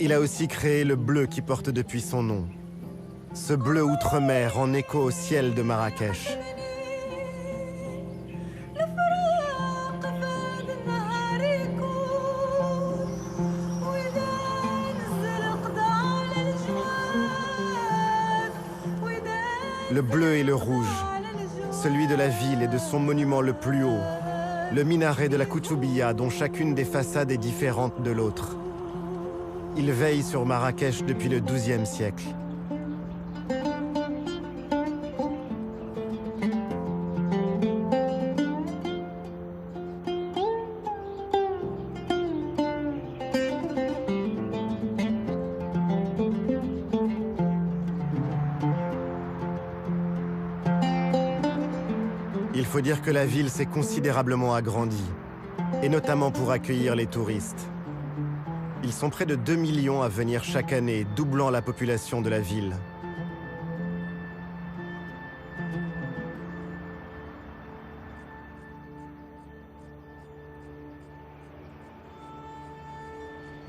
Il a aussi créé le bleu qui porte depuis son nom. Ce bleu outre-mer en écho au ciel de Marrakech. Le bleu et le rouge, celui de la ville et de son monument le plus haut, le minaret de la Koutoubia dont chacune des façades est différente de l'autre. Il veille sur Marrakech depuis le XIIe siècle. faut dire que la ville s'est considérablement agrandie, et notamment pour accueillir les touristes. Ils sont près de 2 millions à venir chaque année, doublant la population de la ville.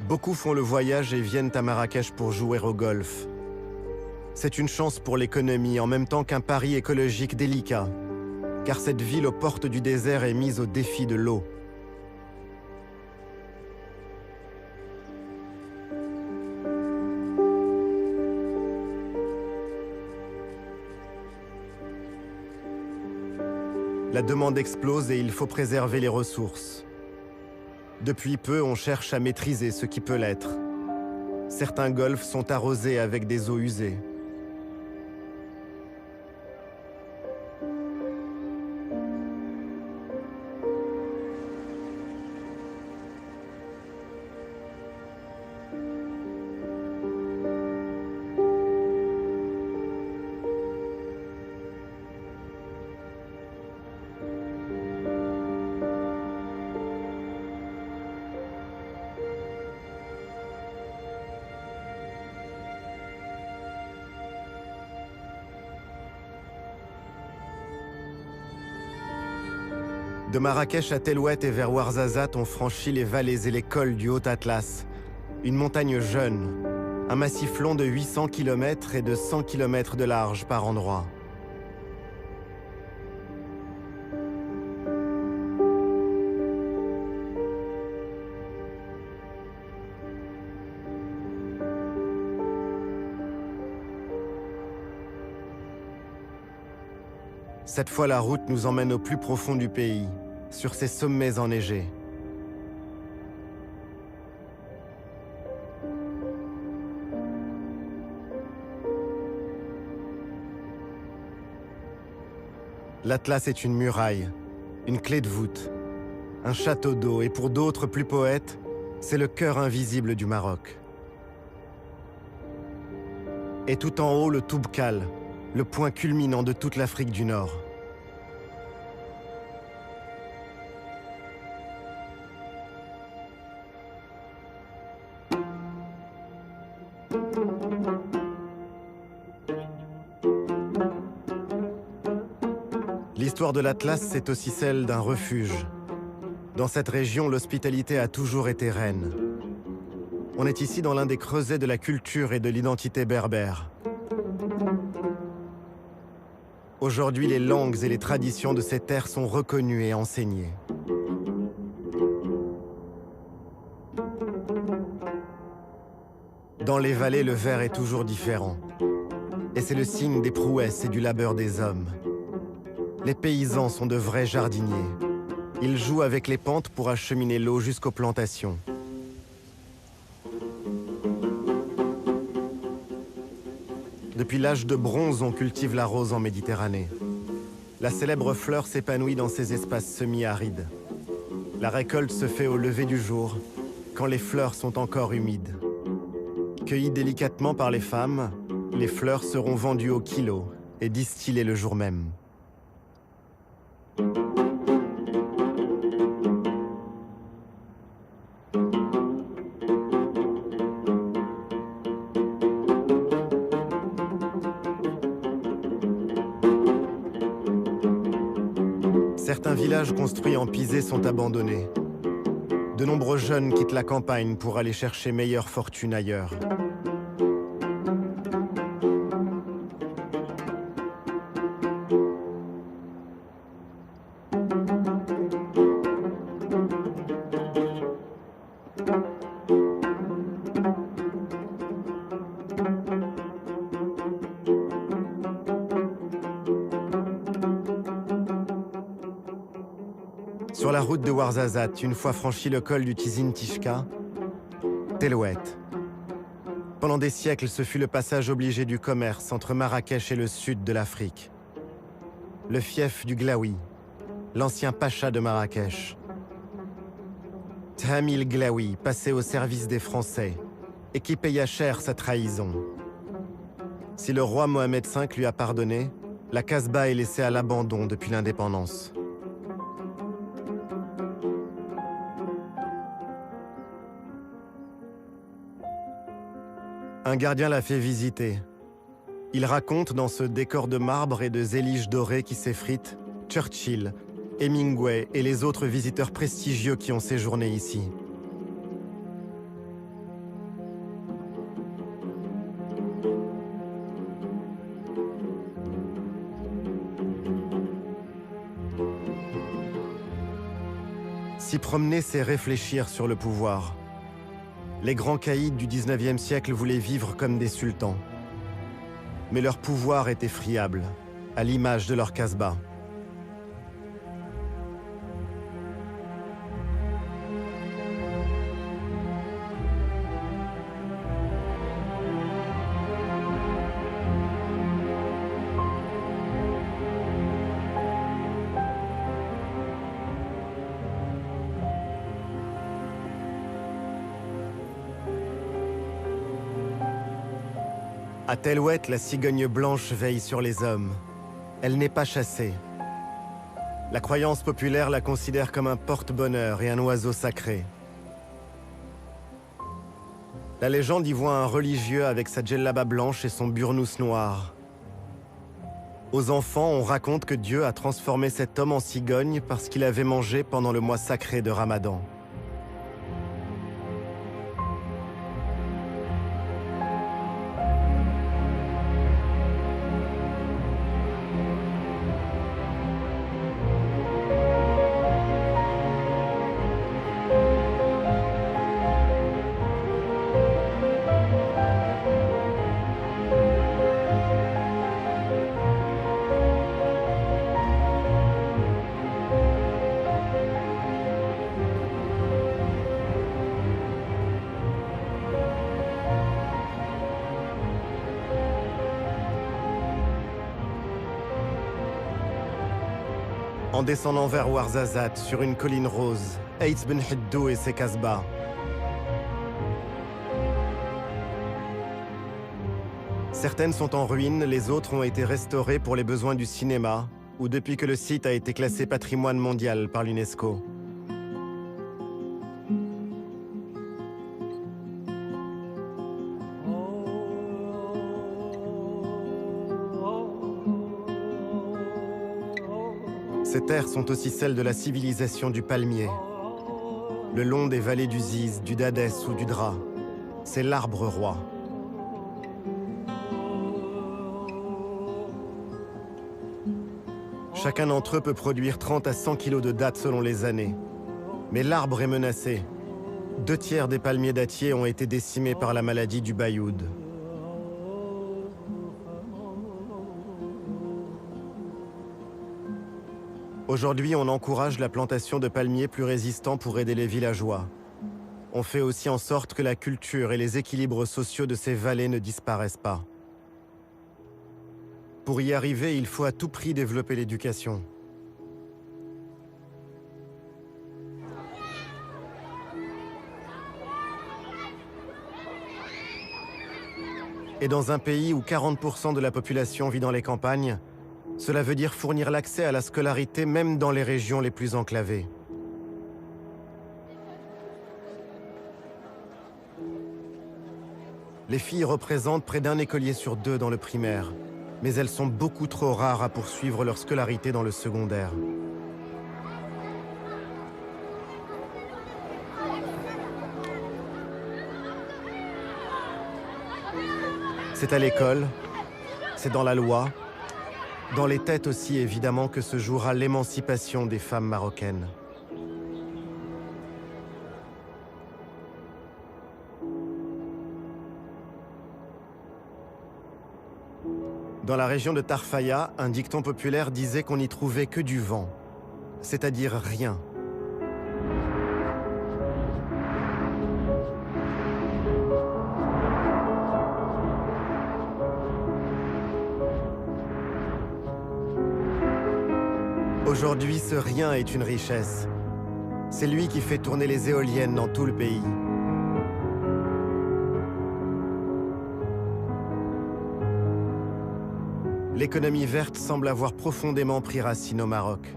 Beaucoup font le voyage et viennent à Marrakech pour jouer au golf. C'est une chance pour l'économie en même temps qu'un pari écologique délicat, car cette ville aux portes du désert est mise au défi de l'eau. La demande explose et il faut préserver les ressources. Depuis peu, on cherche à maîtriser ce qui peut l'être. Certains golfs sont arrosés avec des eaux usées. De Marrakech à Tellouet et vers Ouarzazate, on franchit les vallées et les cols du Haut Atlas. Une montagne jeune, un massif long de 800 km et de 100 km de large par endroits. Cette fois, la route nous emmène au plus profond du pays, sur ces sommets enneigés. L'Atlas est une muraille, une clé de voûte, un château d'eau et pour d'autres plus poètes, c'est le cœur invisible du Maroc. Et tout en haut, le Toubkal, le point culminant de toute l'Afrique du Nord. L'histoire de l'Atlas, c'est aussi celle d'un refuge. Dans cette région, l'hospitalité a toujours été reine. On est ici dans l'un des creusets de la culture et de l'identité berbère. Aujourd'hui, les langues et les traditions de ces terres sont reconnues et enseignées. Dans les vallées, le verre est toujours différent. Et c'est le signe des prouesses et du labeur des hommes. Les paysans sont de vrais jardiniers. Ils jouent avec les pentes pour acheminer l'eau jusqu'aux plantations. Depuis l'âge de bronze, on cultive la rose en Méditerranée. La célèbre fleur s'épanouit dans ces espaces semi-arides. La récolte se fait au lever du jour, quand les fleurs sont encore humides. Cueillies délicatement par les femmes, les fleurs seront vendues au kilo et distillées le jour même. Certains villages construits en pisé sont abandonnés. De nombreux jeunes quittent la campagne pour aller chercher meilleure fortune ailleurs. Sur la route de Ouarzazate, une fois franchi le col du Tizi Tishka, Tellouet. Pendant des siècles, ce fut le passage obligé du commerce entre Marrakech et le sud de l'Afrique. Le fief du Glaoui, l'ancien pacha de Marrakech. Thamil Glaoui, passé au service des Français, et qui paya cher sa trahison. Si le roi Mohamed V lui a pardonné, la Casbah est laissée à l'abandon depuis l'indépendance. Un gardien l'a fait visiter. Il raconte dans ce décor de marbre et de zélige dorée qui s'effrite, Churchill, Hemingway et les autres visiteurs prestigieux qui ont séjourné ici. S'y promener, c'est réfléchir sur le pouvoir. Les grands caïds du 19e siècle voulaient vivre comme des sultans. Mais leur pouvoir était friable, à l'image de leur Casbah. À Telwet, la cigogne blanche veille sur les hommes. Elle n'est pas chassée. La croyance populaire la considère comme un porte-bonheur et un oiseau sacré. La légende y voit un religieux avec sa djellaba blanche et son burnous noir. Aux enfants, on raconte que Dieu a transformé cet homme en cigogne parce qu'il avait mangé pendant le mois sacré de Ramadan. En descendant vers Ouarzazate, sur une colline rose, Eitz Ben Hiddou et ses Casbahs. Certaines sont en ruine, les autres ont été restaurées pour les besoins du cinéma, ou depuis que le site a été classé patrimoine mondial par l'UNESCO. Ces terres sont aussi celles de la civilisation du palmier. Le long des vallées du Ziz, du Dadès ou du Dra, c'est l'arbre roi. Chacun d'entre eux peut produire 30 à 100 kilos de dattes selon les années. Mais l'arbre est menacé. 2/3 des palmiers dattiers ont été décimés par la maladie du bayoud. Aujourd'hui, on encourage la plantation de palmiers plus résistants pour aider les villageois. On fait aussi en sorte que la culture et les équilibres sociaux de ces vallées ne disparaissent pas. Pour y arriver, il faut à tout prix développer l'éducation. Et dans un pays où 40% de la population vit dans les campagnes, cela veut dire fournir l'accès à la scolarité même dans les régions les plus enclavées. Les filles représentent près d'un écolier sur 2 dans le primaire, mais elles sont beaucoup trop rares à poursuivre leur scolarité dans le secondaire. C'est à l'école, c'est dans la loi, dans les têtes aussi évidemment que se jouera l'émancipation des femmes marocaines. Dans la région de Tarfaya, un dicton populaire disait qu'on n'y trouvait que du vent, c'est-à-dire rien. Aujourd'hui, ce rien est une richesse. C'est lui qui fait tourner les éoliennes dans tout le pays. L'économie verte semble avoir profondément pris racine au Maroc.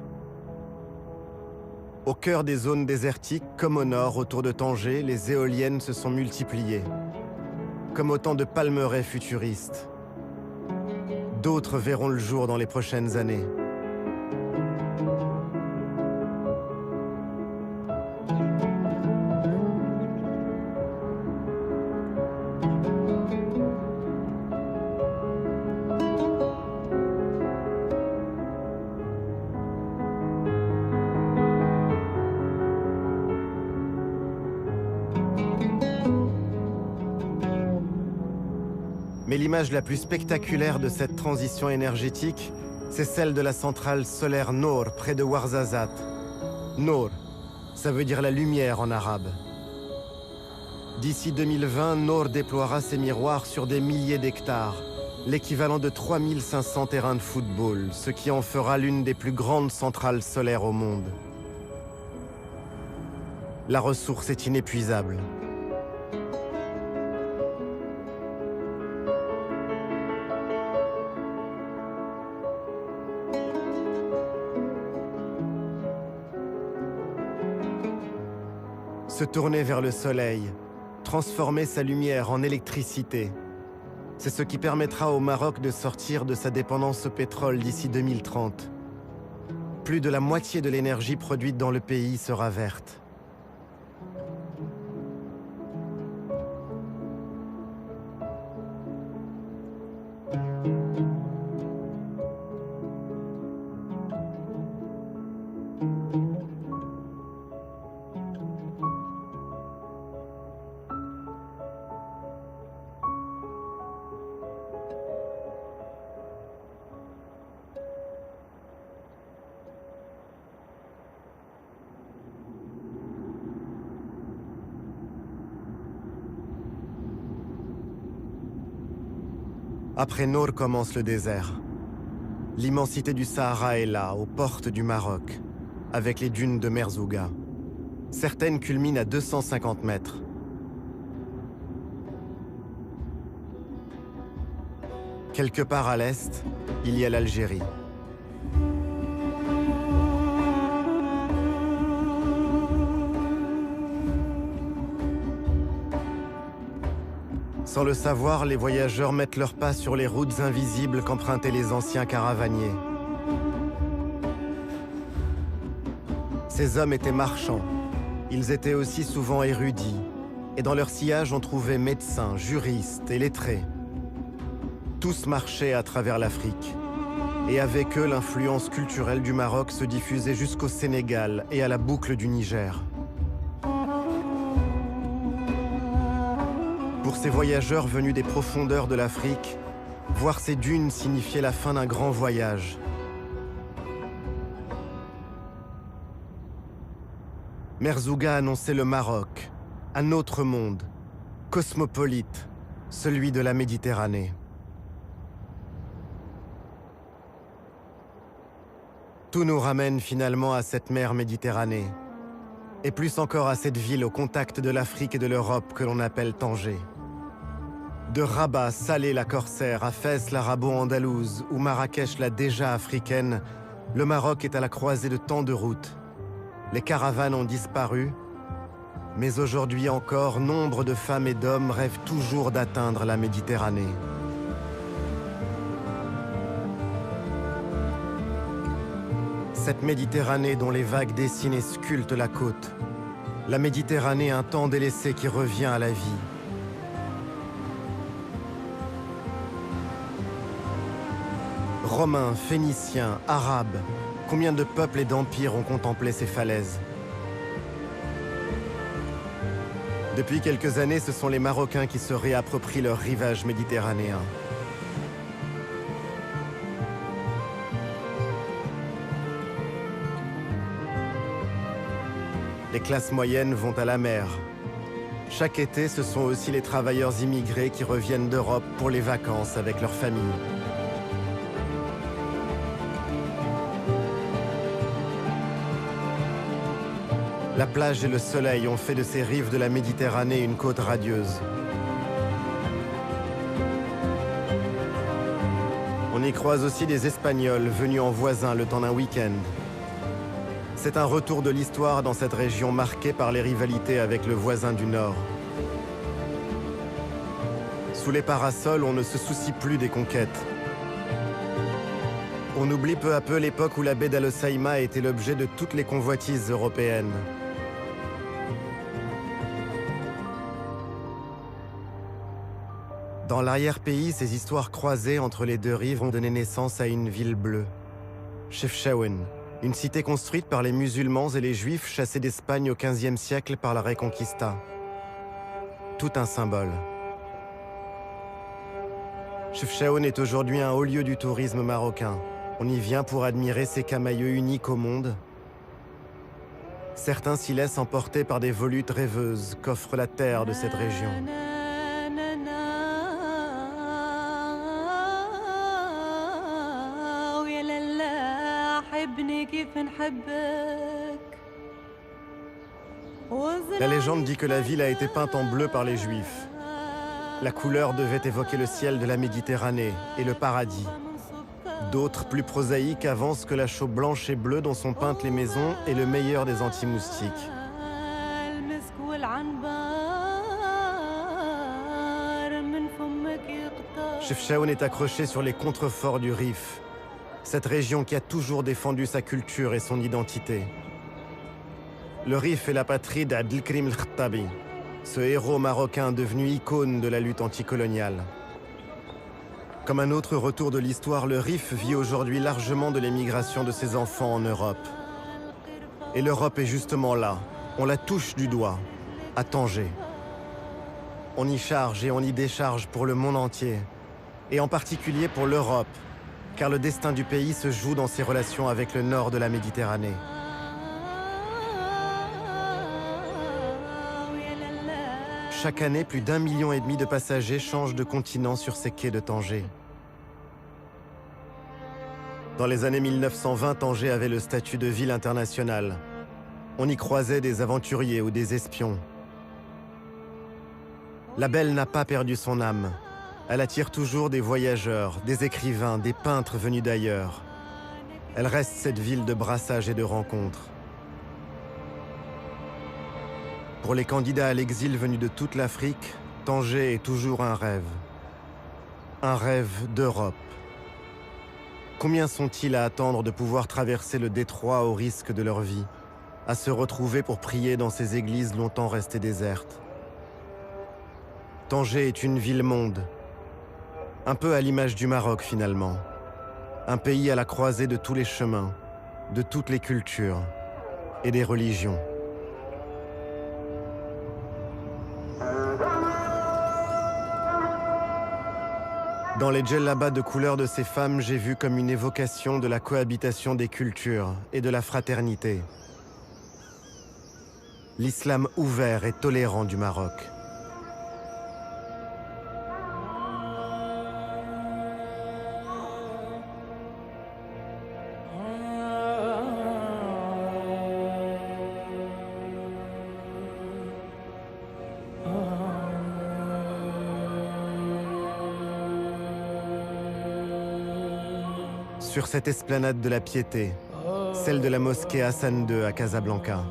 Au cœur des zones désertiques, comme au nord, autour de Tanger, les éoliennes se sont multipliées. comme autant de palmeraies futuristes. D'autres verront le jour dans les prochaines années. Mais l'image la plus spectaculaire de cette transition énergétique, c'est celle de la centrale solaire Noor, près de Ouarzazate. Noor, ça veut dire la lumière en arabe. D'ici 2020, Noor déploiera ses miroirs sur des milliers d'hectares, l'équivalent de 3500 terrains de football, ce qui en fera l'une des plus grandes centrales solaires au monde. La ressource est inépuisable. Se tourner vers le soleil, transformer sa lumière en électricité. C'est ce qui permettra au Maroc de sortir de sa dépendance au pétrole d'ici 2030. Plus de la moitié de l'énergie produite dans le pays sera verte. Après Noor commence le désert. L'immensité du Sahara est là, aux portes du Maroc, avec les dunes de Merzouga. Certaines culminent à 250 mètres. Quelque part à l'est, il y a l'Algérie. Sans le savoir, les voyageurs mettent leurs pas sur les routes invisibles qu'empruntaient les anciens caravaniers. Ces hommes étaient marchands. Ils étaient aussi souvent érudits. Et dans leur sillage, on trouvait médecins, juristes et lettrés. Tous marchaient à travers l'Afrique. Et avec eux, l'influence culturelle du Maroc se diffusait jusqu'au Sénégal et à la boucle du Niger. Pour ces voyageurs venus des profondeurs de l'Afrique, voir ces dunes signifiait la fin d'un grand voyage. Merzouga annonçait le Maroc, un autre monde, cosmopolite, celui de la Méditerranée. Tout nous ramène finalement à cette mer Méditerranée, et plus encore à cette ville au contact de l'Afrique et de l'Europe que l'on appelle Tanger. De Rabat, Salé la Corsaire, à Fès l'arabo-andalouse ou Marrakech la déjà africaine, le Maroc est à la croisée de tant de routes. Les caravanes ont disparu, mais aujourd'hui encore, nombre de femmes et d'hommes rêvent toujours d'atteindre la Méditerranée. Cette Méditerranée dont les vagues dessinent et sculptent la côte. La Méditerranée, un temps délaissé qui revient à la vie. Romains, Phéniciens, Arabes, combien de peuples et d'empires ont contemplé ces falaises? Depuis quelques années, ce sont les Marocains qui se réapproprient leur rivage méditerranéen. Les classes moyennes vont à la mer. Chaque été, ce sont aussi les travailleurs immigrés qui reviennent d'Europe pour les vacances avec leurs familles. La plage et le soleil ont fait de ces rives de la Méditerranée une côte radieuse. On y croise aussi des Espagnols venus en voisin le temps d'un week-end. C'est un retour de l'histoire dans cette région marquée par les rivalités avec le voisin du Nord. Sous les parasols, on ne se soucie plus des conquêtes. On oublie peu à peu l'époque où la baie d'Al-Hoceïma était l'objet de toutes les convoitises européennes. Dans l'arrière-pays, ces histoires croisées entre les deux rives ont donné naissance à une ville bleue, Chefchaouen, une cité construite par les musulmans et les juifs chassés d'Espagne au XVe siècle par la Reconquista. Tout un symbole. Chefchaouen est aujourd'hui un haut lieu du tourisme marocain. On y vient pour admirer ces camaïeux uniques au monde. Certains s'y laissent emporter par des volutes rêveuses qu'offre la terre de cette région. La légende dit que la ville a été peinte en bleu par les Juifs. La couleur devait évoquer le ciel de la Méditerranée et le paradis. D'autres, plus prosaïques, avancent que la chaux blanche et bleue dont sont peintes les maisons est le meilleur des anti-moustiques. Chefchaouen est accroché sur les contreforts du Rif, cette région qui a toujours défendu sa culture et son identité. Le Rif est la patrie d'Abdelkrim El-Khattabi, ce héros marocain devenu icône de la lutte anticoloniale. Comme un autre retour de l'histoire, le Rif vit aujourd'hui largement de l'émigration de ses enfants en Europe. Et l'Europe est justement là, on la touche du doigt, à Tanger. On y charge et on y décharge pour le monde entier, et en particulier pour l'Europe, car le destin du pays se joue dans ses relations avec le nord de la Méditerranée. Chaque année, plus d'1,5 million de passagers changent de continent sur ces quais de Tanger. Dans les années 1920, Tanger avait le statut de ville internationale. On y croisait des aventuriers ou des espions. La Belle n'a pas perdu son âme. Elle attire toujours des voyageurs, des écrivains, des peintres venus d'ailleurs. Elle reste cette ville de brassage et de rencontres. Pour les candidats à l'exil venus de toute l'Afrique, Tanger est toujours un rêve. Un rêve d'Europe. Combien sont-ils à attendre de pouvoir traverser le détroit au risque de leur vie, à se retrouver pour prier dans ces églises longtemps restées désertes? Tanger est une ville-monde, un peu à l'image du Maroc finalement. Un pays à la croisée de tous les chemins, de toutes les cultures et des religions. Dans les djellabas de couleur de ces femmes, j'ai vu comme une évocation de la cohabitation des cultures et de la fraternité. L'islam ouvert et tolérant du Maroc. Sur cette esplanade de la Piété, celle de la mosquée Hassan II à Casablanca.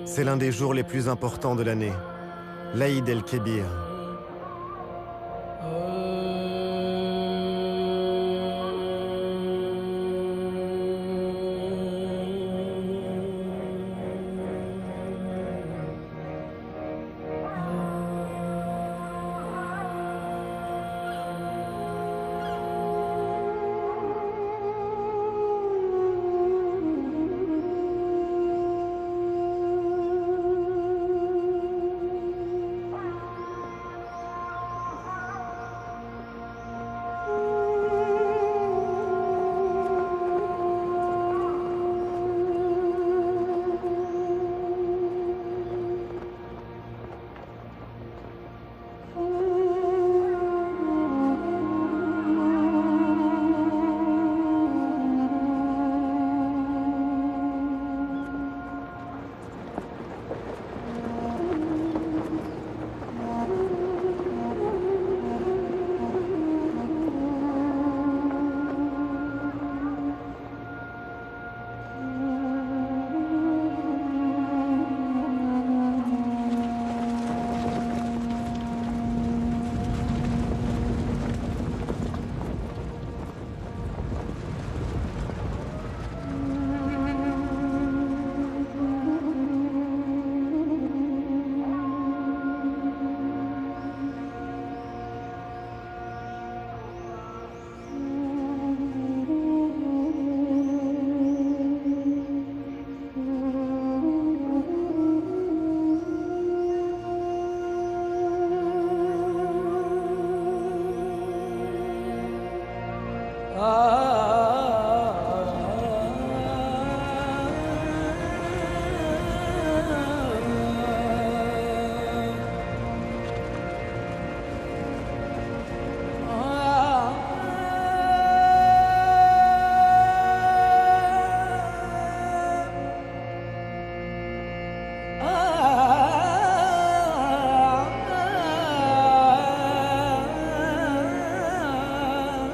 C'est l'un des jours les plus importants de l'année, l'Aïd el-Kébir.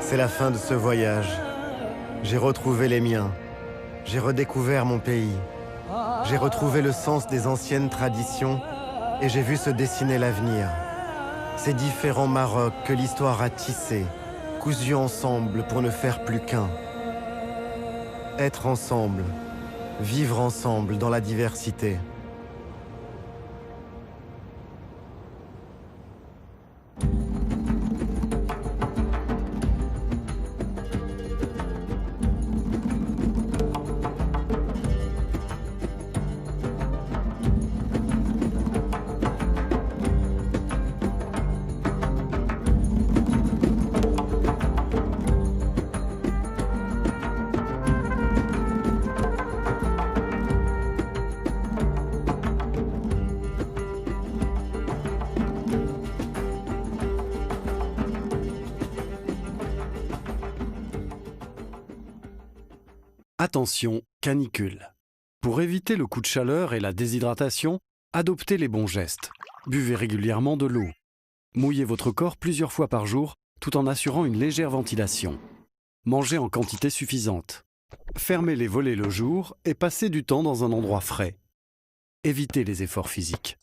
C'est la fin de ce voyage. J'ai retrouvé les miens. J'ai redécouvert mon pays. J'ai retrouvé le sens des anciennes traditions et j'ai vu se dessiner l'avenir. Ces différents Marocs que l'histoire a tissés, cousus ensemble pour ne faire plus qu'un. Être ensemble, vivre ensemble dans la diversité. Attention, canicule. Pour éviter le coup de chaleur et la déshydratation, adoptez les bons gestes. Buvez régulièrement de l'eau. Mouillez votre corps plusieurs fois par jour tout en assurant une légère ventilation. Mangez en quantité suffisante. Fermez les volets le jour et passez du temps dans un endroit frais. Évitez les efforts physiques.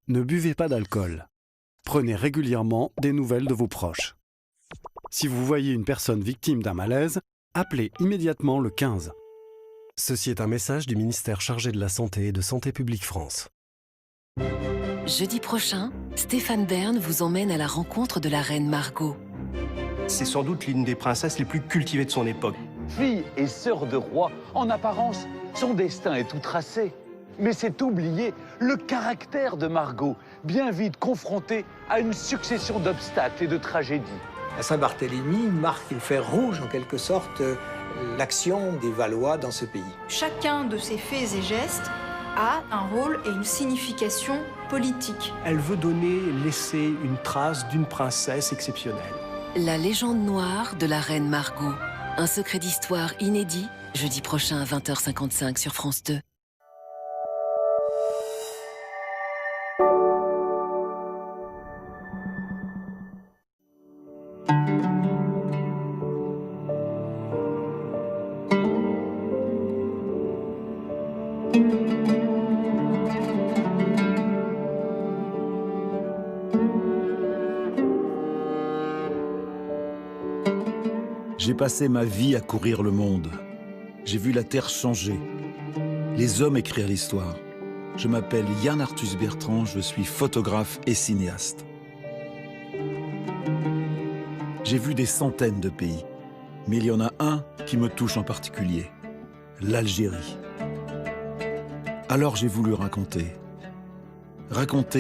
Ne buvez pas d'alcool. Prenez régulièrement des nouvelles de vos proches. Si vous voyez une personne victime d'un malaise, appelez immédiatement le 15. Ceci est un message du ministère chargé de la Santé et de Santé publique France. Jeudi prochain, Stéphane Bern vous emmène à la rencontre de la reine Margot. C'est sans doute l'une des princesses les plus cultivées de son époque. Fille et sœur de roi, en apparence, son destin est tout tracé. Mais c'est oublier le caractère de Margot, bien vite confrontée à une succession d'obstacles et de tragédies. La Saint-Barthélemy marque le fer rouge, en quelque sorte, l'action des Valois dans ce pays. Chacun de ces faits et gestes a un rôle et une signification politique. Elle veut laisser une trace d'une princesse exceptionnelle. La légende noire de la reine Margot. Un secret d'histoire inédit, jeudi prochain à 20h55 sur France 2. J'ai passé ma vie à courir le monde. J'ai vu la Terre changer. Les hommes écrire l'histoire. Je m'appelle Yann Arthus Bertrand, je suis photographe et cinéaste. J'ai vu des centaines de pays, mais il y en a un qui me touche en particulier, l'Algérie. Alors j'ai voulu raconter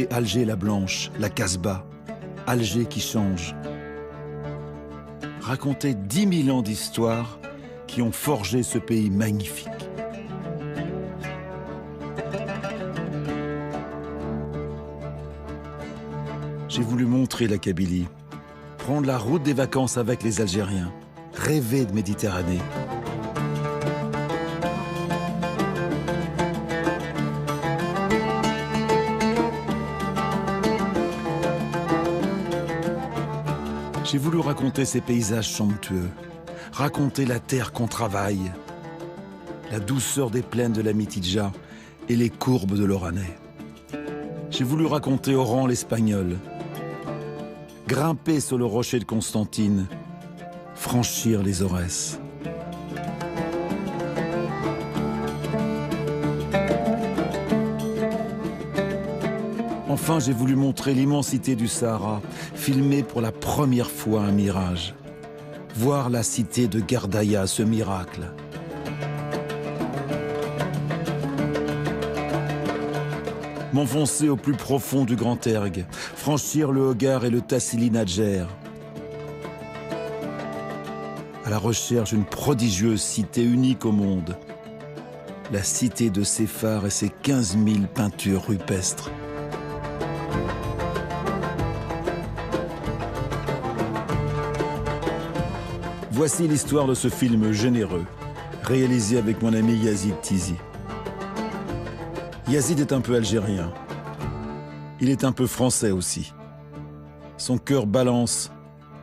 Alger la blanche, la Casbah, Alger qui change. Raconter 10 000 ans d'histoire qui ont forgé ce pays magnifique. J'ai voulu montrer la Kabylie, prendre la route des vacances avec les Algériens, rêver de Méditerranée. J'ai voulu raconter ces paysages somptueux, raconter la terre qu'on travaille, la douceur des plaines de la Mitidja et les courbes de l'Oranais. J'ai voulu raconter Oran l'Espagnol, grimper sur le rocher de Constantine, franchir les Aurès. Enfin, j'ai voulu montrer l'immensité du Sahara, filmer pour la première fois un mirage. Voir la cité de Gardaïa, ce miracle. M'enfoncer au plus profond du Grand Erg, franchir le Hogar et le Tassili Nadjer. À la recherche d'une prodigieuse cité unique au monde. La cité de ses phares et ses 15 000 peintures rupestres. Voici l'histoire de ce film généreux, réalisé avec mon ami Yazid Tizi. Yazid est un peu algérien. Il est un peu français aussi. Son cœur balance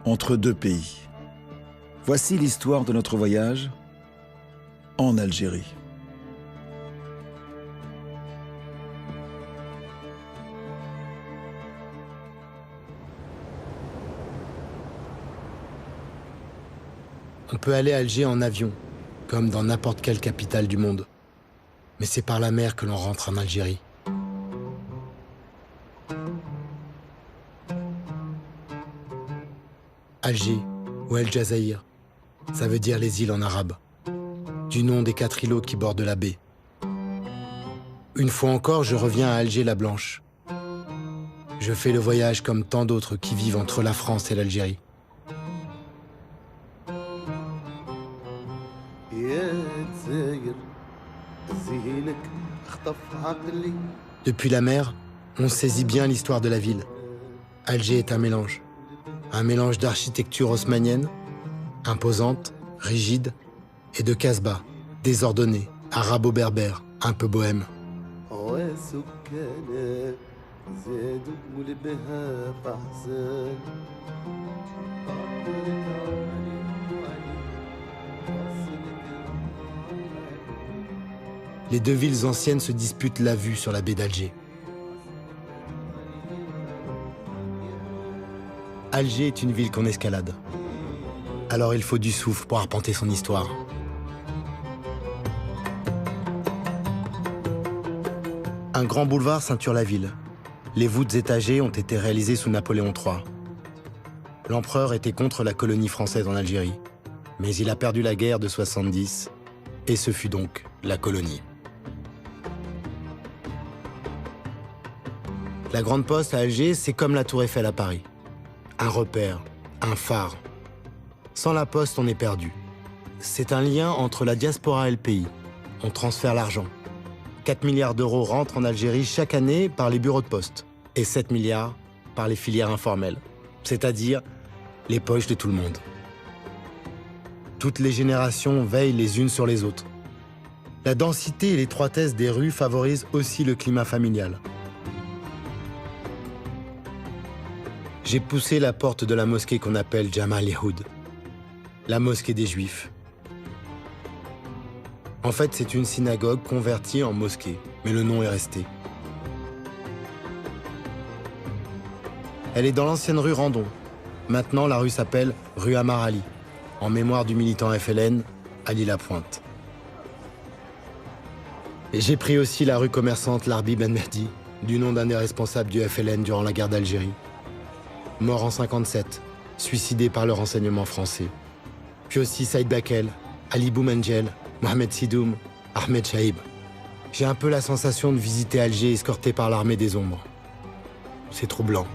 entre deux pays. Voici l'histoire de notre voyage en Algérie. On peut aller à Alger en avion, comme dans n'importe quelle capitale du monde. Mais c'est par la mer que l'on rentre en Algérie. Alger, ou El Jazaïr, ça veut dire les îles en arabe, du nom des 4 îlots qui bordent la baie. Une fois encore, je reviens à Alger-la-Blanche. Je fais le voyage comme tant d'autres qui vivent entre la France et l'Algérie. Depuis la mer, on saisit bien l'histoire de la ville. Alger est un mélange d'architecture haussmannienne, imposante, rigide, et de casbah, désordonnée, arabo-berbère, un peu bohème. Les deux villes anciennes se disputent la vue sur la baie d'Alger. Alger est une ville qu'on escalade. Alors il faut du souffle pour arpenter son histoire. Un grand boulevard ceinture la ville. Les voûtes étagées ont été réalisées sous Napoléon III. L'empereur était contre la colonie française en Algérie, mais il a perdu la guerre de 70, et ce fut donc la colonie. La Grande Poste à Alger, c'est comme la Tour Eiffel à Paris. Un repère, un phare. Sans la Poste, on est perdu. C'est un lien entre la diaspora et le pays. On transfère l'argent. 4 milliards d'euros rentrent en Algérie chaque année par les bureaux de poste. Et 7 milliards par les filières informelles. C'est-à-dire les poches de tout le monde. Toutes les générations veillent les unes sur les autres. La densité et l'étroitesse des rues favorisent aussi le climat familial. J'ai poussé la porte de la mosquée qu'on appelle Jama al-Yahoud, la mosquée des Juifs. En fait, c'est une synagogue convertie en mosquée, mais le nom est resté. Elle est dans l'ancienne rue Randon. Maintenant, la rue s'appelle rue Amar Ali, en mémoire du militant FLN, Ali Lapointe. Et j'ai pris aussi la rue commerçante Larbi Ben Mehdi, du nom d'un des responsables du FLN durant la guerre d'Algérie. Mort en 57, suicidé par le renseignement français. Puis aussi Saïd Bakel, Ali Boumengel, Mohamed Sidoum, Ahmed Chaïb. J'ai un peu la sensation de visiter Alger escorté par l'armée des ombres. C'est troublant.